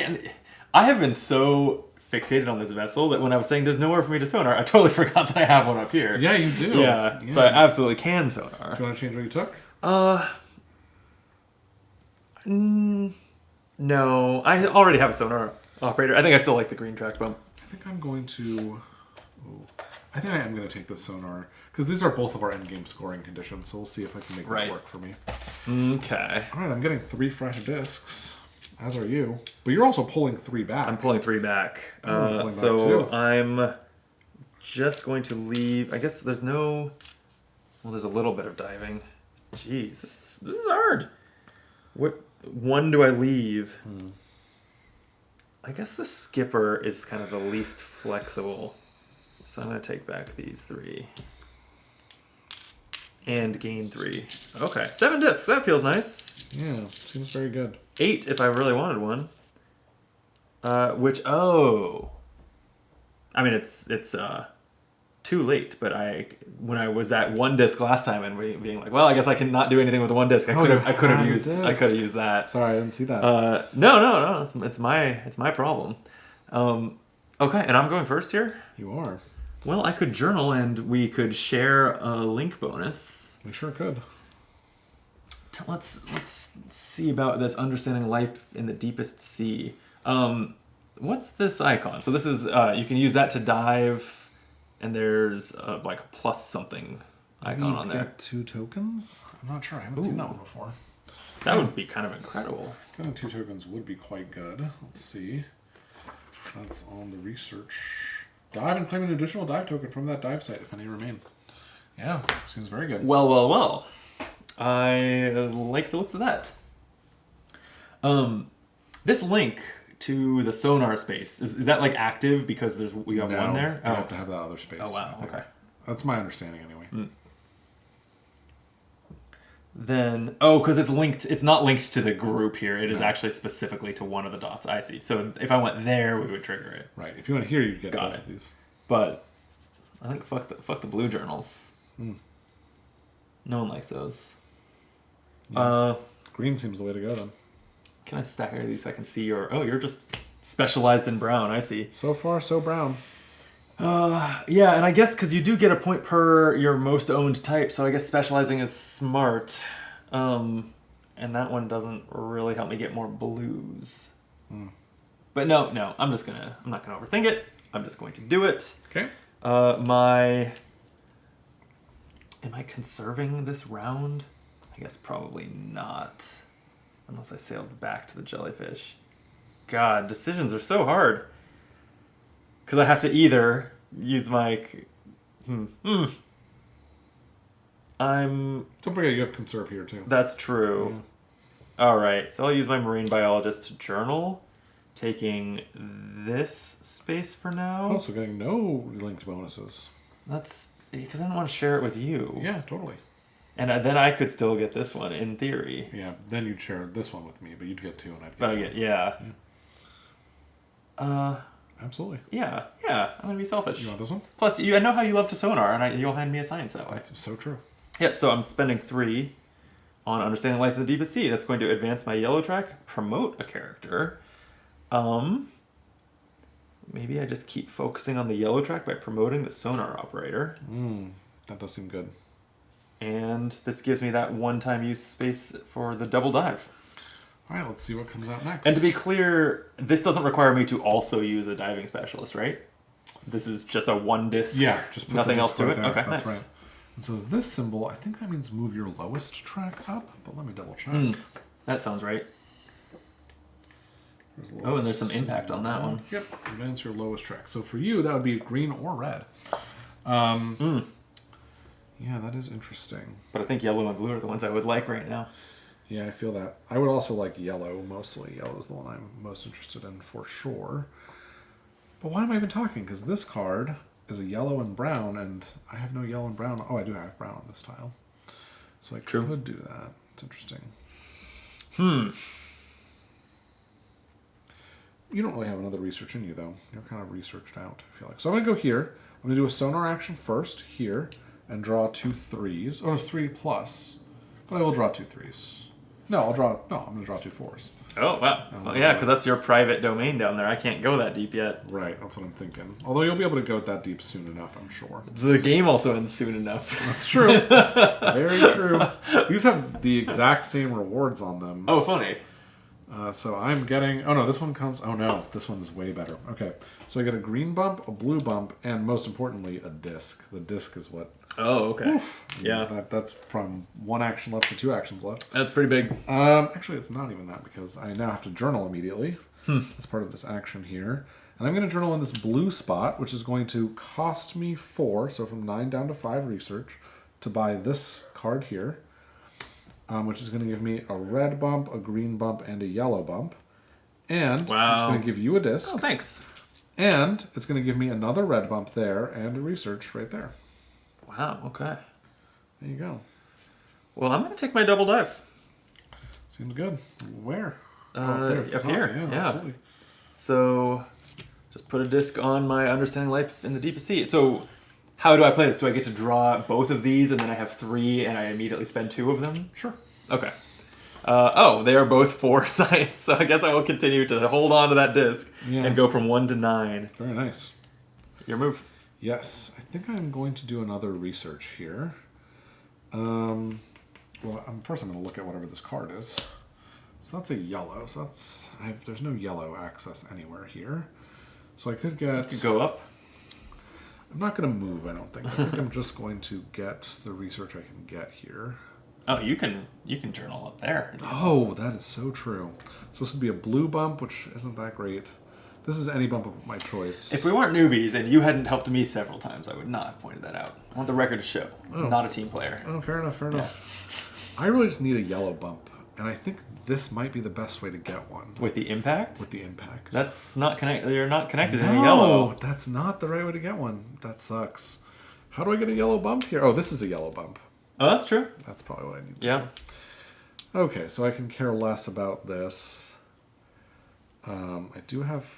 I have been so fixated on this vessel that when I was saying there's nowhere for me to sonar, I totally forgot that I have one up here. Yeah, you do. Yeah, so I absolutely can sonar. Do you want to change what you took? No, I already have a sonar operator. I think I still like the green track bump. I think I'm going to. I think I am going to take the sonar because these are both of our end game scoring conditions. So we'll see if I can make this work for me. Okay. All right, I'm getting 3 fresh discs. As are you, but you're also pulling 3 back. I'm pulling 3 back. Pulling So back too. I'm just going to leave. I guess there's no. Well, there's a little bit of diving. Jeez, this is hard. What one do I leave? I guess the skipper is kind of the least flexible. So I'm going to take back these 3. And gain 3. Okay, 7 discs. That feels nice. Yeah, seems very good. 8 if I really wanted one. I mean, it's too late. But when I was at 1 disc last time and being like, well, I guess I can not do anything with the 1 disc. I could have used that. Sorry, I didn't see that. No. It's my problem. Okay, and I'm going first here. You are. Well, I could journal and we could share a link bonus. We sure could. Let's see about this understanding life in the deepest sea. What's this icon? So this is you can use that to dive, and there's like a plus something icon on there. Get 2 tokens? I'm not sure. I haven't seen that one before. That would be kind of incredible. Getting 2 tokens would be quite good. Let's see. That's on the research. Dive and claim an additional dive token from that dive site if any remain. Yeah, seems very good. Well. I like the looks of that. This link to the sonar space, is that like active because we have one there? You have to have that other space. Oh wow, okay. That's my understanding anyway. Then, because it's not linked to the group here. It is actually specifically to one of the dots. I see. So if I went there, we would trigger it. Right. If you went here, you'd get both of these. But I think fuck the blue journals. No one likes those. Yeah. Green seems the way to go then. Can I stack these so I can see your... Oh, you're just specialized in brown. I see. So far, so brown. Yeah, and I guess because you do get a point per your most owned type, so I guess specializing is smart. And that one doesn't really help me get more blues. But no, I'm not gonna overthink it. I'm just going to do it. Okay. Am I conserving this round? I guess probably not. Unless I sailed back to the jellyfish. God, decisions are so hard. Because I have to either use my... Don't forget you have conserve here too. That's true. Yeah. Alright, so I'll use my marine biologist to journal. Taking this space for now. Also getting no linked bonuses. That's because I don't want to share it with you. Yeah, totally. And then I could still get this one, in theory. Yeah, then you'd share this one with me, but you'd get 2 and I'd get But I get, yeah. Absolutely. Yeah, I'm going to be selfish. You want this one? Plus, I know how you love to sonar, and you'll hand me a science that way. That's so true. Yeah, so I'm spending 3 on understanding life in the deepest sea. That's going to advance my yellow track, promote a character. Maybe I just keep focusing on the yellow track by promoting the sonar operator. That does seem good. And this gives me that one-time use space for the double dive. All right, let's see what comes out next. And to be clear, this doesn't require me to also use a diving specialist, right? This is just a 1 disc. Yeah, just put nothing the else disc to right it. there. Okay, that's nice. And so this symbol, I think that means move your lowest track up, but let me double check. That sounds right. There's a Oh, and there's some impact on that one. Yep, advance your lowest track. So for you, that would be green or red. Yeah, that is interesting. But I think yellow and blue are the ones I would like right now. Yeah, I feel that. I would also like yellow mostly. Yellow is the one I'm most interested in for sure. But why am I even talking? Because this card is a yellow and brown, and I have no yellow and brown. Oh, I do have brown on this tile. So I could do that. It's interesting. You don't really have another research in you, though. You're kind of researched out, I feel like. So I'm going to go here. I'm going to do a sonar action first, here, and draw 2 3s. Oh, it's 3 plus. But I will draw 2 3s. No, I'm going to draw 2 4s. Oh, wow. Well, yeah, because that's your private domain down there. I can't go that deep yet. Right, that's what I'm thinking. Although you'll be able to go that deep soon enough, I'm sure. The game also ends soon enough. That's true. Very true. These have the exact same rewards on them. Oh, funny. So I'm getting... Oh, no, this one comes... Oh, no, this one is way better. Okay, so I get a green bump, a blue bump, and most importantly, a disc. The disc is what... Oh, okay. Oof. Yeah. That's from 1 action left to 2 actions left. That's pretty big. Actually, it's not even that, because I now have to journal immediately as part of this action here. And I'm going to journal in this blue spot, which is going to cost me 4, so from 9 down to 5 research, to buy this card here. Which is going to give me a red bump, a green bump, and a yellow bump. And it's going to give you a disc. Oh, thanks. And it's going to give me another red bump there and a research right there. Wow, okay. There you go. Well, I'm going to take my double dive. Seems good. Where? Up here. Yeah. Absolutely. So, just put a disc on my Understanding Life in the Deepest Sea. So, how do I play this? Do I get to draw both of these and then I have 3 and I immediately spend 2 of them? Sure. Okay. They are both 4 science, so I guess I will continue to hold on to that disc and go from 1 to 9. Very nice. Your move. Yes, I think I'm going to do another research here. First I'm going to look at whatever this card is. So that's a yellow. So there's no yellow access anywhere here. So I could get... You could go up. I'm not going to move, I don't think. I think I'm just going to get the research I can get here. Oh, you can journal up there. Oh, that is so true. So this would be a blue bump, which isn't that great. This is any bump of my choice. If we weren't newbies and you hadn't helped me several times, I would not have pointed that out. I want the record to show. I'm not a team player. Oh, fair enough. I really just need a yellow bump, and I think this might be the best way to get one. With the impact? With the impact. That's not connected. You're not connected in a yellow. That's not the right way to get one. That sucks. How do I get a yellow bump here? Oh, this is a yellow bump. Oh, that's true. That's probably what I need to do. Okay, so I can care less about this. I do have...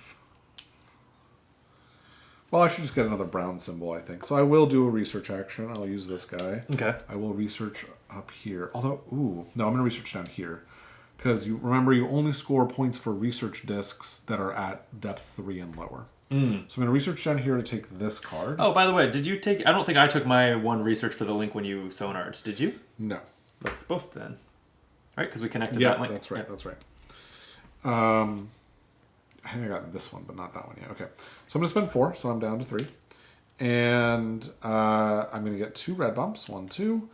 Well, I should just get another brown symbol, I think. So I will do a research action. I'll use this guy. Okay. I will research up here. Although, no, I'm going to research down here. Because remember, you only score points for research discs that are at depth 3 and lower. So I'm going to research down here to take this card. Oh, by the way, did you take... I don't think I took my 1 research for the link when you sonar'd. Did you? No. Let's both then. Right, because we connected Yeah, that link. that's right, that's right. I think I got this one, but not that one yet. Okay. So I'm going to spend 4, so I'm down to 3. And I'm going to get 2 red bumps. 1, 2.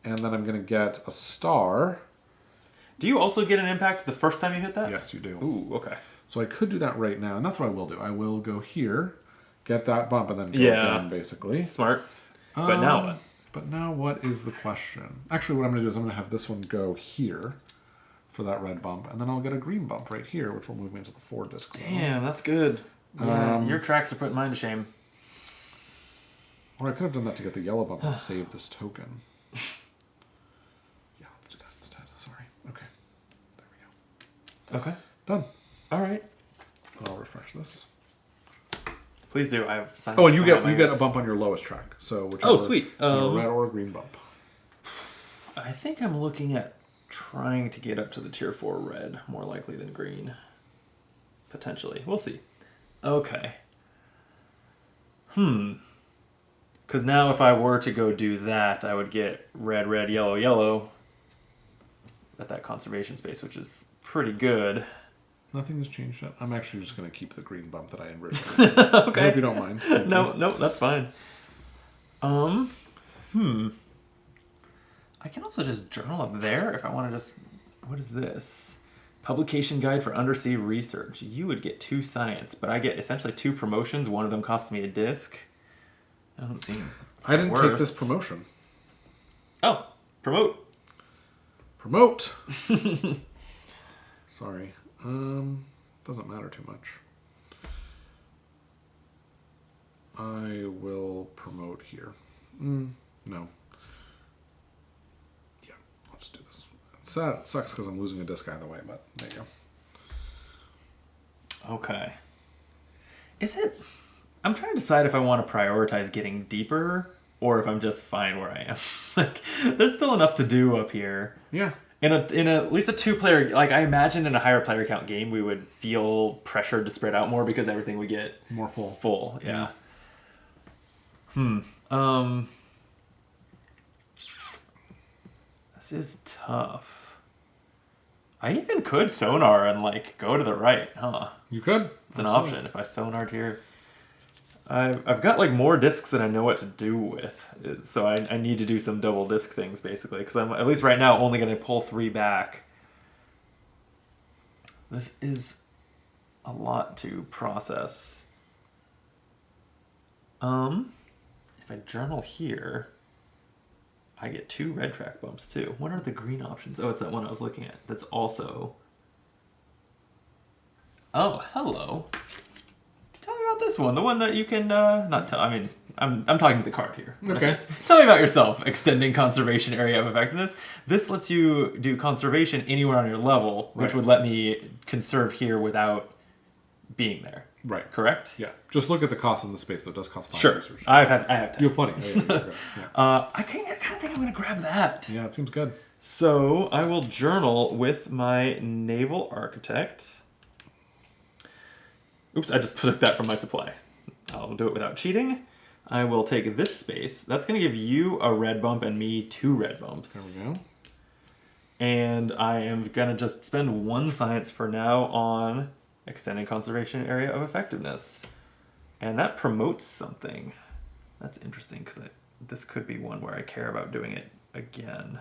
And then I'm going to get a star. Do you also get an impact the first time you hit that? Yes, you do. Ooh, okay. So I could do that right now, and that's what I will do. I will go here, get that bump, and then go down, basically. Smart. But now what? But now what is the question? Actually, what I'm going to do is I'm going to have this one go here for that red bump, and then I'll get a green bump right here, which will move me into the 4 disc zone. Damn, that's good. Yeah, your tracks are putting mine to shame. Or I could have done that to get the yellow bump and save this token. Yeah, let's do that instead. Sorry. Okay. There we go. Okay. Done. All right. I'll refresh this. Please do. I have signed. Oh, and you get a bump on your lowest track. So whichever, sweet. A red or a green bump. I think I'm looking at trying to get up to the tier 4 red, more likely than green. Potentially. We'll see. Okay. Because now if I were to go do that, I would get red, red, yellow, yellow at that conservation space, which is pretty good. Nothing has changed yet. I'm actually just going to keep the green bump that I originally Okay. I hope you don't mind. No, that's fine. can also just journal up there if I want to just... What is this? Publication guide for undersea research. You would get 2 science, but I get essentially 2 promotions. One of them costs me a disc. Doesn't seem I didn't worst. take this promotion. Oh, promote. Promote. Sorry. Doesn't matter too much. I will promote here. No. Yeah, I'll just do this. It's sad. It sucks because I'm losing a disc either way, but there you go. Okay. Is it... I'm trying to decide if I want to prioritize getting deeper or if I'm just fine where I am. Like, there's still enough to do up here. Yeah. In at least a 2-player, like I imagine in a higher player count game, we would feel pressured to spread out more because everything would get More full. Full, yeah. This is tough. I even could sonar and like go to the right, huh? You could. It's an option if I sonared here. I've got like more discs than I know what to do with, so I need to do some double disc things basically because I'm at least right now only going to pull 3 back. This is a lot to process. If I journal here, I get 2 red track bumps too. What are the green options? Oh, it's that one I was looking at. That's also. Oh, hello. Tell me about this one, the one that you can not tell. I mean, I'm talking to the card here. Okay. Tell me about yourself. Extending conservation area of effectiveness. This lets you do conservation anywhere on your level, which would let me conserve here without being there. Right. Correct? Yeah. Just look at the cost in the space. That does cost 5 Sure. research. I have 10. You have plenty. Yeah. I kind of think I'm going to grab that. Yeah, it seems good. So I will journal with my naval architect. Oops, I just took that from my supply. I'll do it without cheating. I will take this space. That's going to give you a red bump and me 2 red bumps. There we go. And I am going to just spend 1 science for now on extending conservation area of effectiveness. And that promotes something. That's interesting because this could be one where I care about doing it again.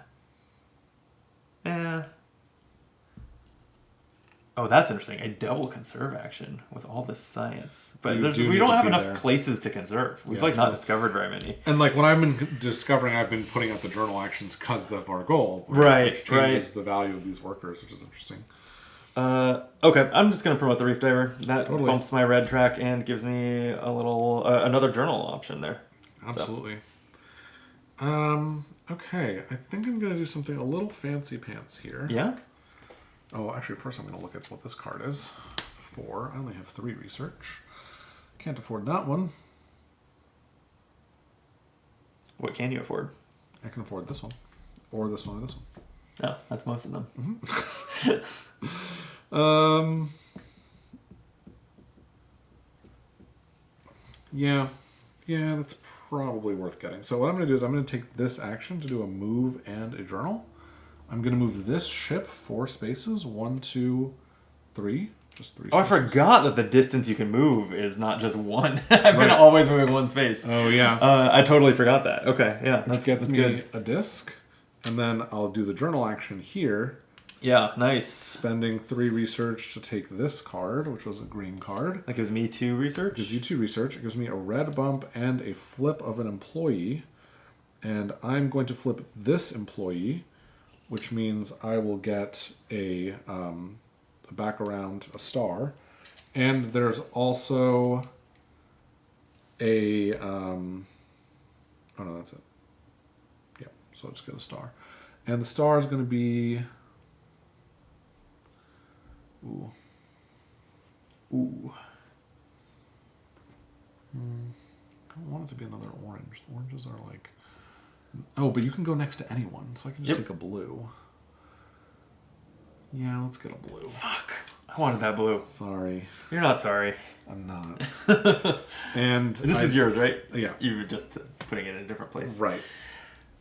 Oh, that's interesting. A double conserve action with all this science. But we don't have enough places to conserve. We've not discovered very many. And like when I've been discovering, I've been putting out the journal actions because of our goal. Which changes the value of these workers, which is interesting. Okay, I'm just going to promote the Reef Diver. That bumps my red track and gives me a little another journal option there. Absolutely. Okay, I think I'm going to do something a little fancy pants here. Yeah? Oh, actually, first I'm going to look at what this card is for. I only have 3 research. Can't afford that one. What can you afford? I can afford this one. Or this one or this one. Oh, that's most of them. Mm-hmm. Yeah, that's probably worth getting. So what I'm going to do is I'm going to take this action to do a move and a journal. I'm going to move this ship 4 spaces. 1, 2, 3. Just 3 spaces. Oh, I forgot that the distance you can move is not just 1. I've been always moving 1 space. Oh, yeah. I totally forgot that. Okay, yeah. Which gets me good. A disc. And then I'll do the journal action here. Yeah, nice. Spending 3 research to take this card, which was a green card. That gives me 2 research? It gives you 2 research. It gives me a red bump and a flip of an employee. And I'm going to flip this employee, which means I will get a back around a star. And there's also a... oh, no, that's it. Yeah, so I'll just get a star. And the star is going to be... Ooh. I don't want it to be another orange. The oranges are like... Oh, but you can go next to anyone, so I can just take a blue. Yeah, let's get a blue. Fuck. I wanted that blue. Sorry. You're not sorry. I'm not. And this is yours, right? Yeah. You were just putting it in a different place. Right.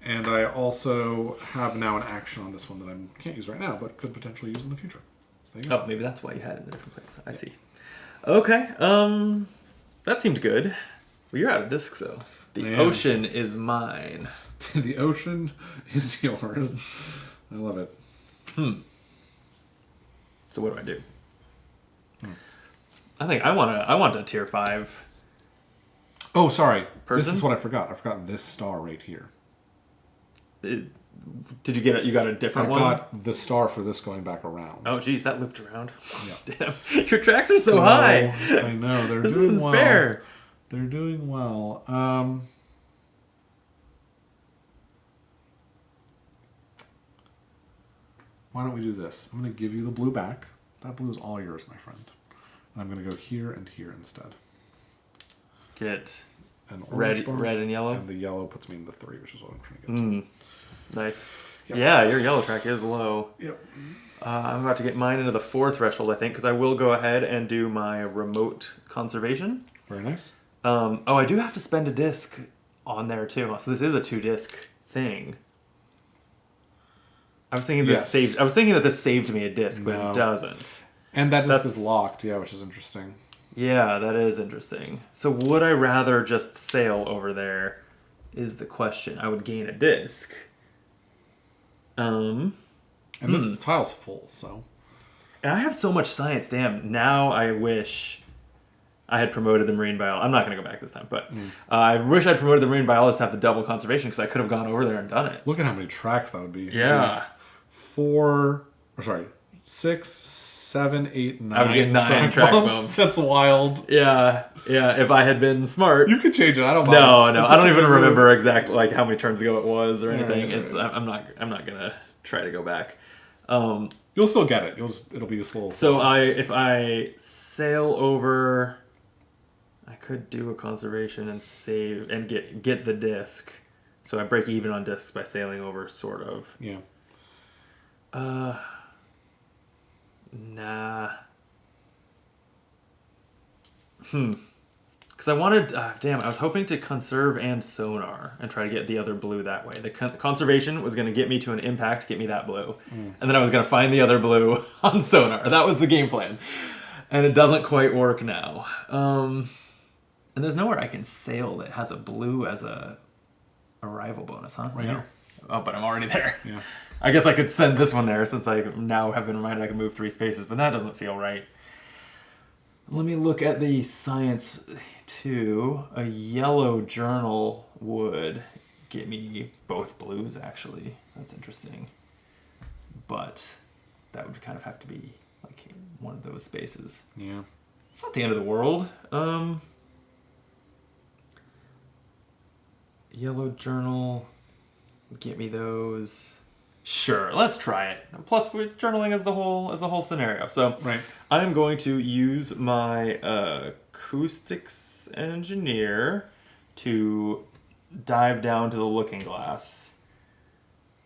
And I also have now an action on this one that I can't use right now, but could potentially use in the future. There you go. Oh, maybe that's why you had it in a different place. I see. Okay. That seemed good. Well, you're out of discs, though. The ocean is mine. The ocean is yours. I love it. So what do I do? I think I want a tier 5. Oh, sorry. This Person? is what I forgot. I forgot this star right here. Did you get it? You got a different one? I got the star for this going back around. Oh, geez, that looped around. Yeah. Damn, your tracks are so high. I know. They're This doing isn't well. fair. They're doing well. Why don't we do this? I'm going to give you the blue back. That blue is all yours, my friend. And I'm going to go here and here instead. Get An orange red, bump, red and yellow. And the yellow puts me in the 3, which is what I'm trying to get to. Nice. Yep. Yeah, your yellow track is low. Yep. I'm about to get mine into the 4 threshold, I think, because I will go ahead and do my remote conservation. Very nice. I do have to spend a disc on there too. So this is a 2-disc thing. I was thinking this saved. I was thinking that this saved me a disc, but No. it doesn't. And that disc That's- is locked, yeah, which is interesting. Yeah, that is interesting. So would I rather just sail over there? Is the question. I would gain a disc. And this tile's full, so. And I have so much science. Damn. Now I wish I had promoted the marine biologist. I'm not going to go back this time, but I wish I'd promoted the marine biologist to have the double conservation because I could have gone over there and done it. Look at how many tracks that would be. Yeah. 6, 7, 8, 9. I would get 9 track bumps. That's wild. Yeah. If I had been smart. You could change it. I don't mind. No. It's I such don't a even good move. remember exactly like how many turns ago it was or anything. Right. I'm not gonna try to go back. You'll still get it. It'll be a slow. So if I sail over, I could do a conservation and save and get the disc. So I break even on discs by sailing over, sort of. Yeah. Nah. Because I wanted, I was hoping to conserve and sonar and try to get the other blue that way. The conservation was going to get me to an impact, get me that blue. And then I was going to find the other blue on sonar. That was the game plan. And it doesn't quite work now. And there's nowhere I can sail that has a blue as a arrival bonus, huh? Right here. Oh, but I'm already there. Yeah. I guess I could send this one there since I now have been reminded I can move 3 spaces, but that doesn't feel right. Let me look at the science too. A yellow journal would get me both blues, actually. That's interesting. But that would kind of have to be like one of those spaces. Yeah. It's not the end of the world. Yellow journal would get me those. Sure, let's try it. Plus, we're journaling as the whole scenario. So, Right. I'm going to use my acoustics engineer to dive down to the looking glass.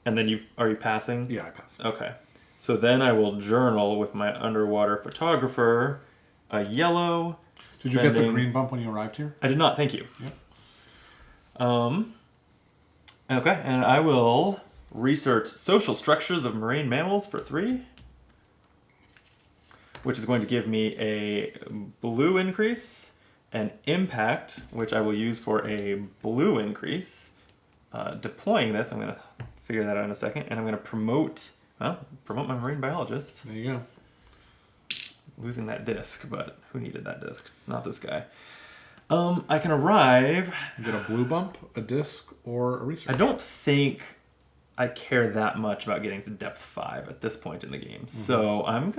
And then are you passing? Yeah, I pass. Okay. So then I will journal with my underwater photographer a yellow. Did you get the green bump when you arrived here? I did not. Thank you. Yep. Okay, and I will research social structures of marine mammals for 3, which is going to give me a blue increase, an impact, which I will use for a blue increase. Deploying this, I'm going to figure that out in a second, and I'm going to promote my marine biologist. There you go. Losing that disc, but who needed that disc? Not this guy. I can arrive. You get a blue bump, a disc, or a research. I don't think I care that much about getting to depth 5 at this point in the game. So I'm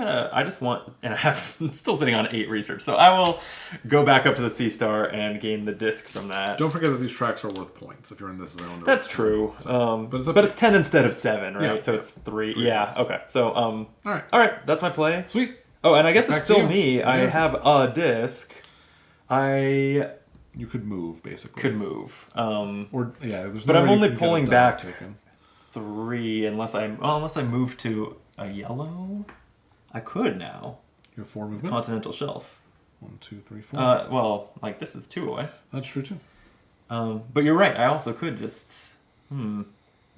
still sitting on 8 research. So I will go back up to the sea star and gain the disc from that. Don't forget that these tracks are worth points if you're in this zone. That's true. But it's up but to it's 10 instead of 7, right? Yeah. So it's 3. 3 Yeah. points. Okay. So All right. all right. That's my play. Sweet. Oh, and I guess Back it's to still you. me. I Yeah. have a disc. I You could move, basically. could move. Or, yeah, there's But no I'm way you only can get a pulling dive back taken. 3 unless I move to a yellow. I could now. You have 4 movement. Continental shelf. 1, 2, 3, 4. Well, like this is 2 away. That's true, too. But you're right. I also could just And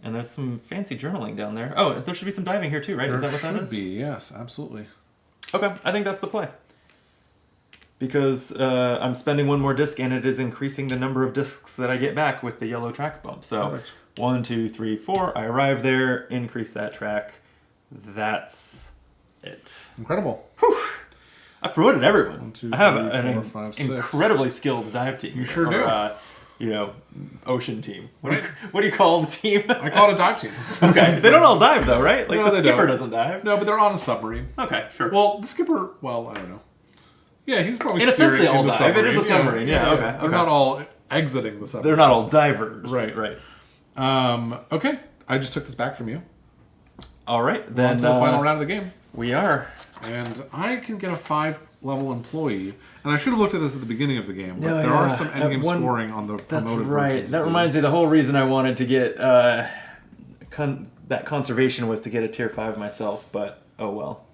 there's some fancy journaling down there. Oh, there should be some diving here too, right? Is that what that should is? be, yes, absolutely. Okay, I think that's the play. Because I'm spending 1 more disc and it is increasing the number of discs that I get back with the yellow track bump. So Perfect. 1, 2, 3, 4. I arrive there, increase that track. That's it. Incredible. I've promoted everyone. 1, 2, I have 3, an 4, 5, 6. incredibly skilled dive team. You sure do. You know, ocean team. Right. What do you call the team? I call it a dive team. Okay. They don't all dive though, right? Like No, the they skipper don't. doesn't dive. No, but they're on a submarine. Okay, sure. Well, the skipper, well, I don't know. Yeah, he's probably In a sense, steering they all in the dive. It is a submarine. submarine. Yeah, okay, They're okay. not all exiting the submarine. They're not all divers. Right. Okay, I just took this back from you. All right, We're then on to the final round of the game. we are. And I can get a 5-level employee. And I should have looked at this at the beginning of the game. But Oh, there yeah. are some endgame One- scoring on the That's promoted right. versions That of reminds these. me. The whole reason I wanted to get that conservation was to get a tier 5 myself. But oh well.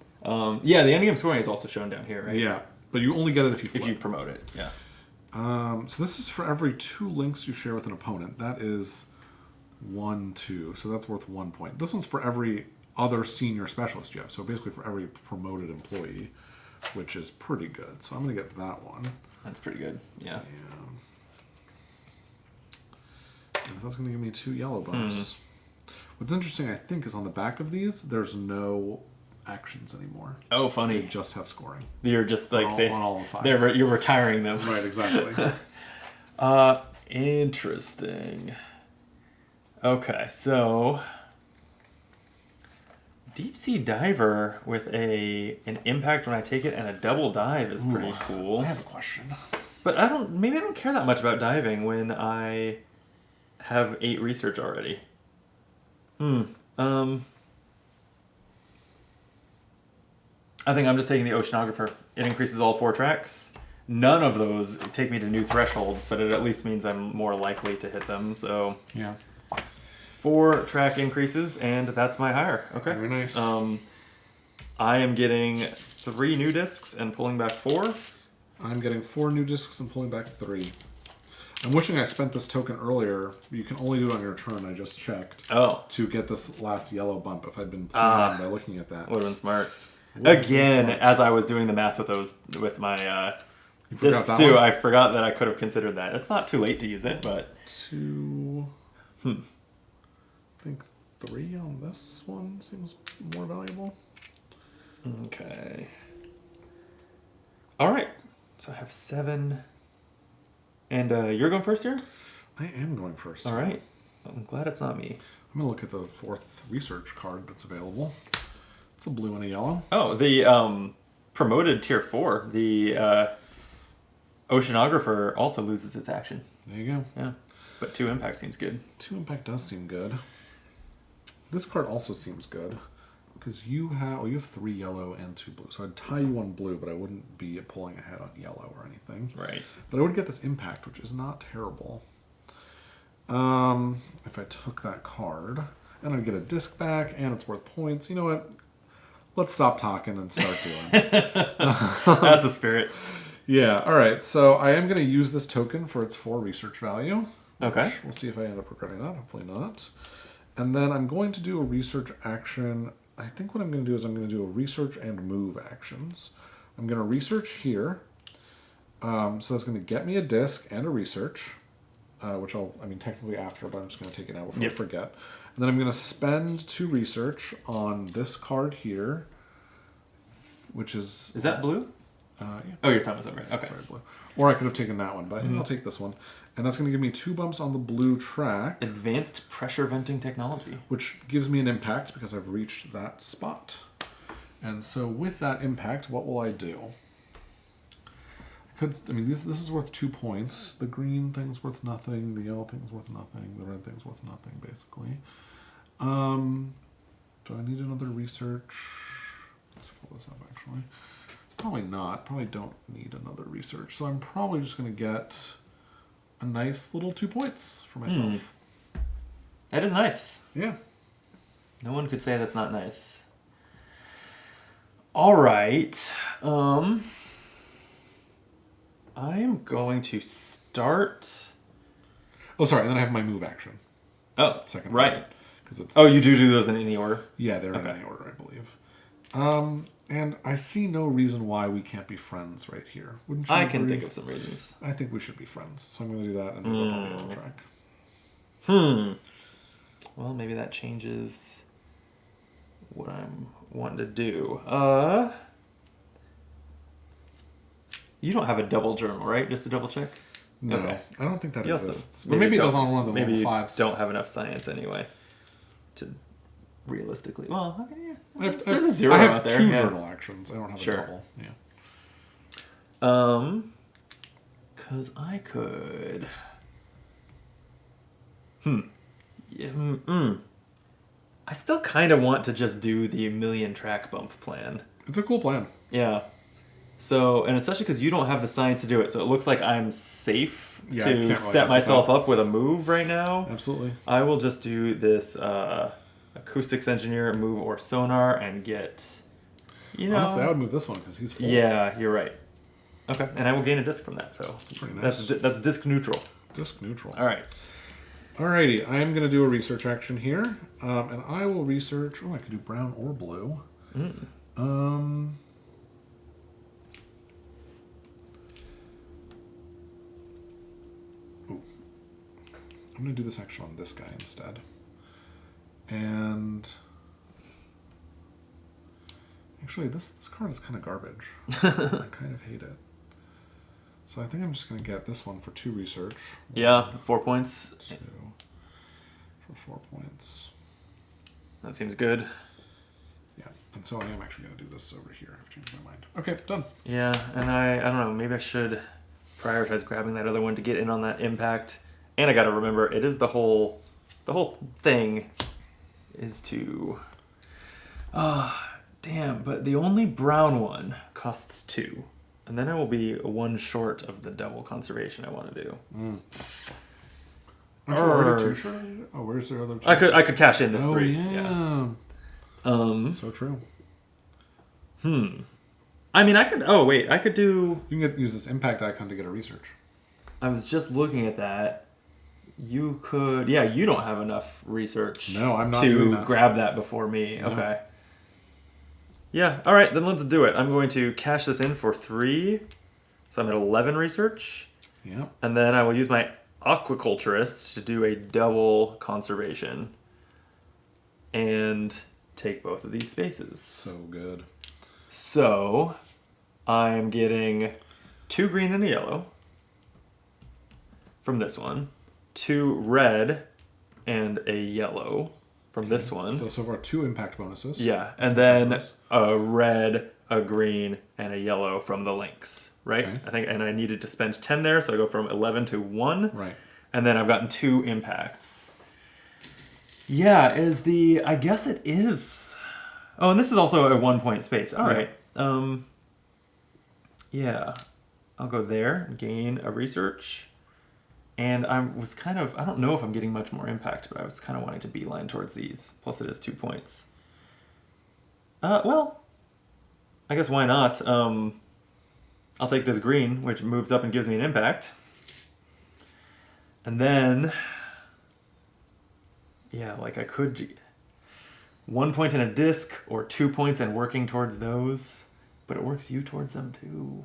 Yeah, the endgame scoring is also shown down here, right? Yeah, but you only get it if you flip. If you promote it. Yeah. So this is for every 2 links you share with an opponent. That is 1, 2. So that's worth 1 point. This one's for every other senior specialist you have. So basically for every promoted employee, which is pretty good. So I'm going to get that one. That's pretty good. Yeah. And that's going to give me 2 yellow bumps. What's interesting, I think, is on the back of these, there's no actions anymore. Oh, They funny. just have scoring. You're just like on all the 5s. you're retiring them. Right, exactly. Interesting. Okay, so deep sea diver with an impact when I take it and a double dive is pretty cool. I have a question. But maybe I don't care that much about diving when I have 8 research already. I think I'm just taking the oceanographer. It increases all 4 tracks. None of those take me to new thresholds, but it at least means I'm more likely to hit them. So Yeah. 4 track increases, and that's my hire. Okay. Very nice. I am getting 3 new discs and pulling back 4. I'm getting 4 new discs and pulling back 3. I'm wishing I spent this token earlier. You can only do it on your turn, I just checked. Oh, To get this last yellow bump if I'd been planning by looking at that. would have been smart. Would've been Again, smart. as I was doing the math with my You forgot discs that too, one? I forgot that I could have considered that. It's not too late to use it, but 2. I think 3 on this one seems more valuable. okay. All right. So I have 7. And you're going first here? I am going first. All right. I'm glad it's not me. I'm going to look at the 4th research card that's available. It's a blue and a yellow. Oh, the promoted tier 4, the oceanographer also loses its action. There you go. Yeah. But 2 impact seems good. 2 impact does seem good. This card also seems good. Because you have 3 yellow and 2 blue. So I'd tie you on blue, but I wouldn't be pulling ahead on yellow or anything. Right. But I would get this impact, which is not terrible. If I took that card, and I'd get a disc back, and it's worth points. You know what? Let's stop talking and start doing it. That's a spirit. Yeah, alright. So I am going to use this token for its 4 research value. Okay. Which we'll see if I end up regretting that. Hopefully not. And then I'm going to do a research action. I think what I'm going to do is I'm going to do a research and move actions. I'm going to research here. So that's going to get me a disc and a research, which technically after, but I'm just going to take it now before I forget. And then I'm going to spend 2 research on this card here, which is... Is that blue? Yeah. Oh, your thumb is over. Okay. Sorry, blue. Or I could have taken that one, but I think I'll take this one. And that's going to give me 2 bumps on the blue track, Advanced pressure venting technology. which gives me an impact because I've reached that spot. And so with that impact, what will I do? This is worth 2 points. The green thing's worth nothing. The yellow thing's worth nothing. The red thing's worth nothing, basically. Do I need another research? Let's fill this up, actually. Probably not. Probably don't need another research. So I'm probably just going to get a nice little 2 points for myself. That is nice. Yeah. No one could say that's not nice. All right. I am going to start. Oh, sorry. And then I have my move action. Oh, Second. right. Because it's. Oh, you do those in any order? Yeah, they're in Okay. any order, I believe. And I see no reason why we can't be friends right here. Wouldn't you I can agree? think of some reasons. I think we should be friends. So I'm going to do that and move up on the other track. well, maybe that changes what I'm wanting to do. You don't have a double journal, right? Just to double check? No, Okay. I don't think that You also exists. But maybe it does on one of the maybe level you 5s. don't have enough science anyway to realistically. Well, okay, yeah. There's a zero I have out there. 2 yeah. journal actions. I don't have Sure. a double. Yeah. Because I could. Yeah, I still kind of want to just do the million track bump plan. It's a cool plan. Yeah. So, and especially because you don't have the science to do it, so it looks like I'm safe Yeah, I can't to really set mess with myself that. up with a move right now. Absolutely. I will just do this acoustics engineer move or sonar and get, Honestly, I would move this one because he's full. Yeah, you're right. Okay, and I will gain a disc from that, so That's pretty nice. that's disc neutral. Disc neutral. All right. Alrighty, I am going to do a research action here, and I will research. Oh, I could do brown or blue. I'm going to do this action on this guy instead. And actually, this card is kind of garbage. I kind of hate it. So I think I'm just going to get this one for 2 research. Yeah, 4 points. 2 for 4 points. That seems good. Yeah, and so I am actually going to do this over here. I've changed my mind. Okay, done. Yeah, and I don't know, maybe I should prioritize grabbing that other one to get in on that impact. And I got to remember, it is the whole thing is to damn, but the only brown one costs 2. And then I will be 1 short of the double conservation I want to do. Aren't you already 2 short? Oh, where's their other 2? I could cash in this 3. Yeah. So true. I mean, I could. Oh wait, I could do. You can use this impact icon to get a research. I was just looking at that. You could. Yeah, you don't have enough research. No, I'm not doing to that. grab that before me. No. Okay. Yeah. All right, then let's do it. I'm going to cash this in for 3, so I'm at 11 research. Yeah. And then I will use my aquaculturist to do a double conservation, and take both of these spaces. So good. So, I'm getting 2 green and a yellow from this one, 2 red and a yellow from this one. So far 2 impact bonuses. Yeah, and then a red, a green, and a yellow from the links, right? Okay. I think, and I needed to spend 10 there, so I go from 11 to 1. Right. And then I've gotten 2 impacts. Yeah, I guess it is. Oh, and this is also a 1-point space. All right. Yeah. I'll go there, gain a research. And I don't know if I'm getting much more impact, but I was kind of wanting to beeline towards these. Plus it is 2 points. Well, I guess why not? I'll take this green, which moves up and gives me an impact. And then, yeah, like I could 1 point in a disc or 2 points and working towards those, but it works you towards them too.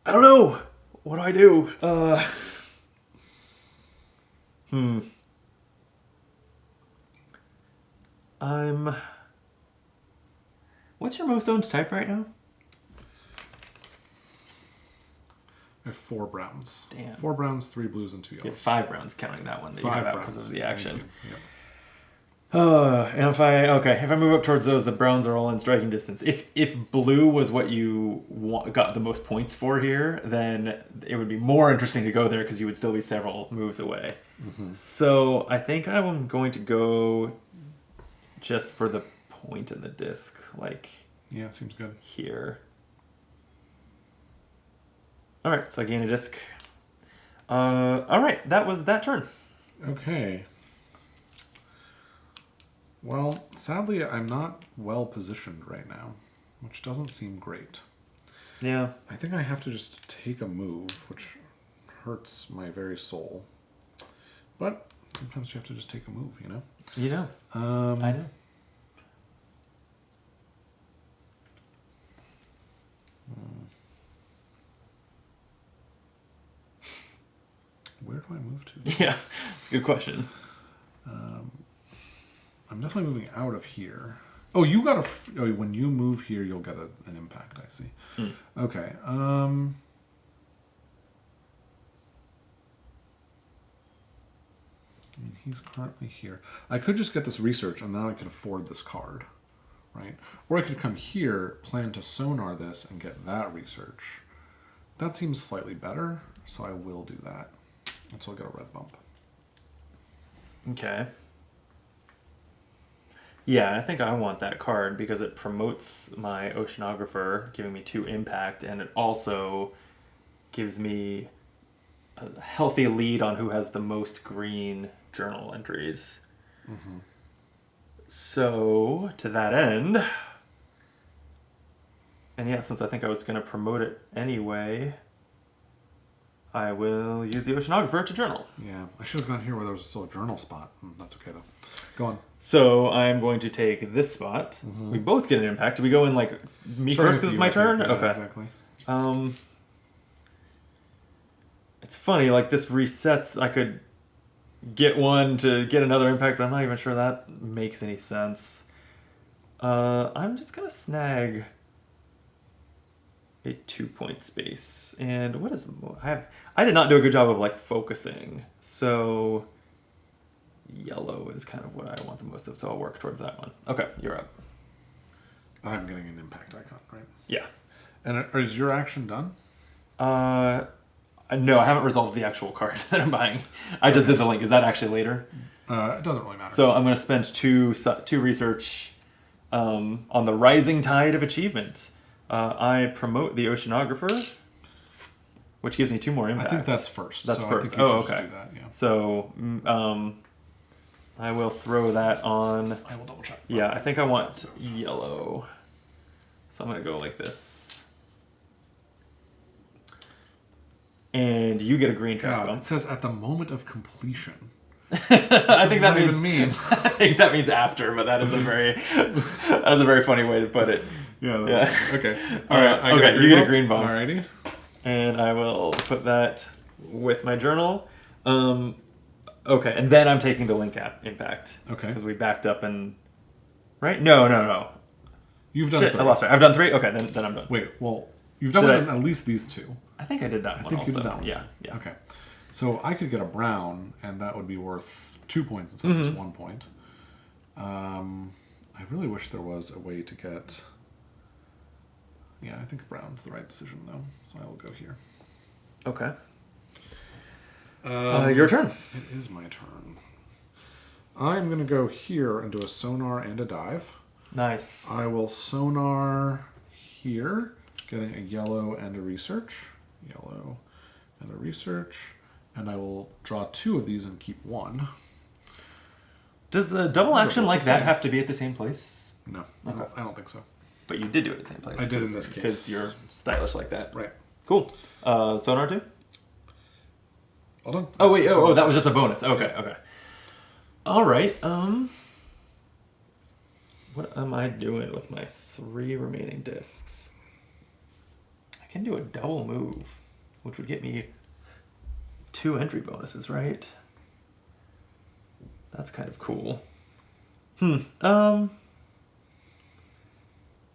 I don't know. What do I do? What's your most owned type right now? I have 4 browns. Damn. 4 browns, 3 blues, and 2 You yellows. have 5 browns counting that one that you 5 have out browns because of the Thank action. you. Yep. And if I move up towards those, the browns are all in striking distance. If blue was what you got the most points for here, then it would be more interesting to go there because you would still be several moves away. Mm-hmm. So I think I'm going to go just for the point in the disc, like Yeah, it seems good. here. All right, so I gain a disc. All right, that was that turn. Okay. Well, sadly, I'm not well positioned right now, which doesn't seem great. Yeah. I think I have to just take a move, which hurts my very soul. But sometimes you have to just take a move, you know? You know. I know. Where do I move to? Yeah, it's a good question. I'm definitely moving out of here. Oh, you got when you move here, you'll get an impact. I see. Okay. I mean, he's currently here. I could just get this research, and now I could afford this card, right? Or I could come here, plan to sonar this, and get that research. That seems slightly better, so I will do that. And so I'll get a red bump. Okay. Yeah, I think I want that card because it promotes my Oceanographer, giving me 2 impact, and it also gives me a healthy lead on who has the most green journal entries. So, to that end, and yeah, since I think I was going to promote it anyway, I will use the Oceanographer to journal. Yeah, I should have gone here where there was still a journal spot. That's okay, though. Go on. So I'm going to take this spot. We both get an impact. Do we go in like me Starting first because with it's you, my I think. turn? Yeah, Okay. exactly. It's funny, like this resets. I could get one to get another impact, but I'm not even sure that makes any sense. I'm just gonna snag a 2-point space. And what is I did not do a good job of like focusing. So yellow is kind of what I want the most of, so I'll work towards that one. Okay, you're up. I'm getting an impact icon, right? Yeah. And is your action done? No, I haven't resolved the actual card that I'm buying. I just did the link. Is that actually later? It doesn't really matter. So I'm going to spend two research on the rising tide of achievement. I promote the Oceanographer, which gives me 2 more impact. I think that's first. That's so first. I think you should Okay. just do that, yeah. So I will throw that on. I will double check. Yeah, I think I want yellow. So I'm going to go like this. And you get a green track God, bump. it says at the moment of completion. I think that means even mean? I think that means after, but that is a very funny way to put it. Yeah. Okay. All right. Okay. You get a green bump. Alrighty. And I will put that with my journal. Okay, and then I'm taking the link app impact. Okay. Because we backed up and right? No. You've done Shit, 3. I lost it. I've done 3. Okay, then I'm done. Wait. Well, you've done Did at least these 2. I think I did that I one think also. you did that one. Yeah. Too. Okay. So I could get a brown, and that would be worth 2 points instead of just 1 point. I really wish there was a way to get. Yeah, I think brown's the right decision though, so I will go here. Okay. Your turn. It is my turn. I'm going to go here and do a sonar and a dive. Nice. I will sonar here, getting a yellow and a research. Yellow and a research. And I will draw 2 of these and keep 1. Does a double action like that have to be at the same place? No, Okay. I don't think so. But you did do it at the same place. I did in this case. Because you're stylish like that. Right. Cool. Sonar 2? Well done. Oh, wait. Oh, that was just a bonus. Okay. All right. What am I doing with my 3 remaining discs? I can do a double move, which would get me 2 entry bonuses, right? That's kind of cool.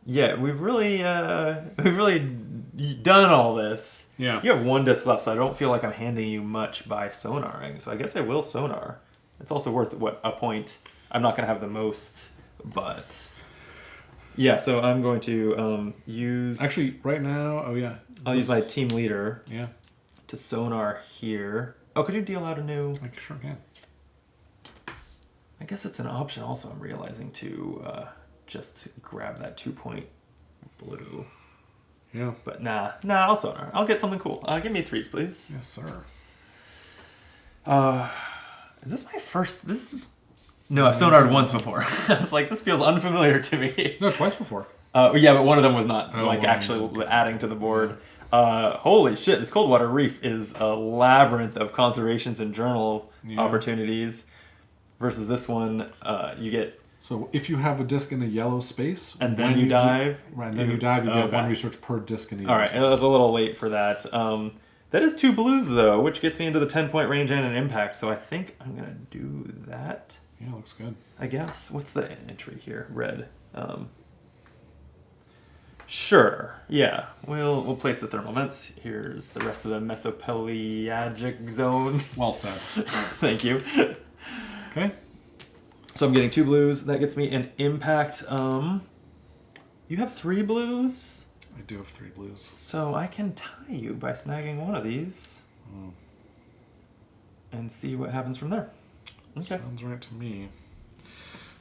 Yeah, we've really done all this. Yeah. You have 1 disc left, so I don't feel like I'm handing you much by sonaring. So I guess I will sonar. It's also worth a point. I'm not going to have the most, but yeah. So I'm going to use. Actually, right now, I'll use my team leader. Yeah. To sonar here. Oh, could you deal out a new? I sure can. I guess it's an option. Also, I'm realizing to just grab that 2-point blue. Yeah. But nah, I'll sonar. I'll get something cool. Give me 3s, please. Yes, sir. Is this my first? No, I've sonared once before. I was like, this feels unfamiliar to me. No, twice before. Yeah, but one of them was not one actually adding to the board. Holy shit! This Coldwater Reef is a labyrinth of conservations and journal opportunities. Versus this one, you get. So if you have a disc in a yellow space, And then you dive. Right, and then you dive, you get 1 research per disc in the yellow All right, space. it was a little late for that. That is 2 blues, though, which gets me into the 10-point range and an impact. So I think I'm going to do that. Yeah, looks good. I guess. What's the entry here? Red. Sure. Yeah. We'll place the thermal vents. Here's the rest of the mesopelagic zone. Well said. Thank you. Okay. So I'm getting 2 blues. That gets me an impact. You have 3 blues? I do have 3 blues. So I can tie you by snagging one of these. And see what happens from there. Okay. Sounds right to me.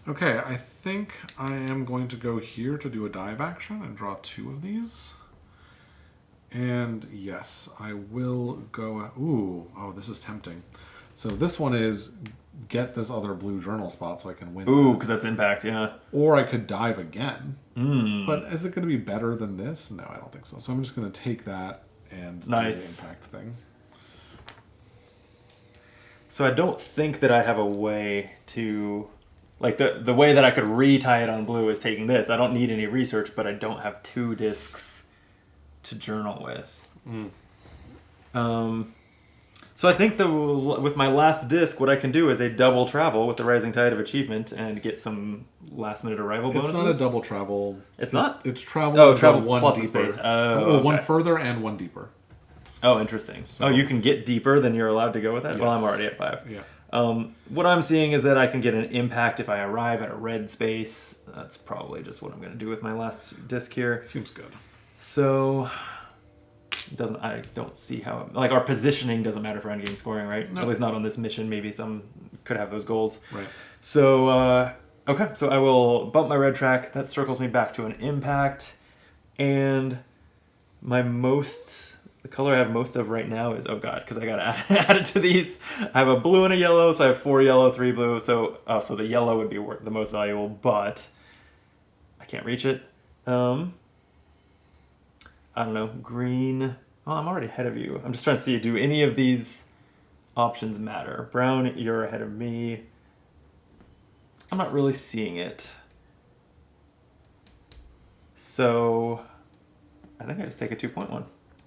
Okay, I think I am going to go here to do a dive action and draw 2 of these. And yes, I will go... Ooh, oh, this is tempting. So this one is get this other blue journal spot so I can win. Ooh, because that's impact, yeah. Or I could dive again. But is it going to be better than this? No, I don't think so. So I'm just going to take that and do the impact thing. So I don't think that I have a way to... Like, the way that I could retie it on blue is taking this. I don't need any research, but I don't have 2 discs to journal with. So I think with my last disc, what I can do is a double travel with the Rising Tide of Achievement and get some last-minute arrival bonuses. It's not a double travel. It's not? It's travel. Oh, travel one plus deeper. space. Oh, one further and 1 deeper. Oh, interesting. So, you can get deeper than you're allowed to go with that? Yes. Well, I'm already at 5. Yeah. What I'm seeing is that I can get an impact if I arrive at a red space. That's probably just what I'm going to do with my last disc here. Seems good. So, I don't see how... Like, our positioning doesn't matter for endgame scoring, right? No. At least not on this mission. Maybe some could have those goals. Right. So, okay. So I will bump my red track. That circles me back to an impact. And my the color I have most of right now is, oh god, because I gotta add it to these. I have a blue and a yellow, so I have 4 yellow, 3 blue. So the yellow would be the most valuable, but I can't reach it. I don't know, green. Oh, I'm already ahead of you. I'm just trying to see, do any of these options matter? Brown, you're ahead of me. I'm not really seeing it. So I think I just take a 2.1.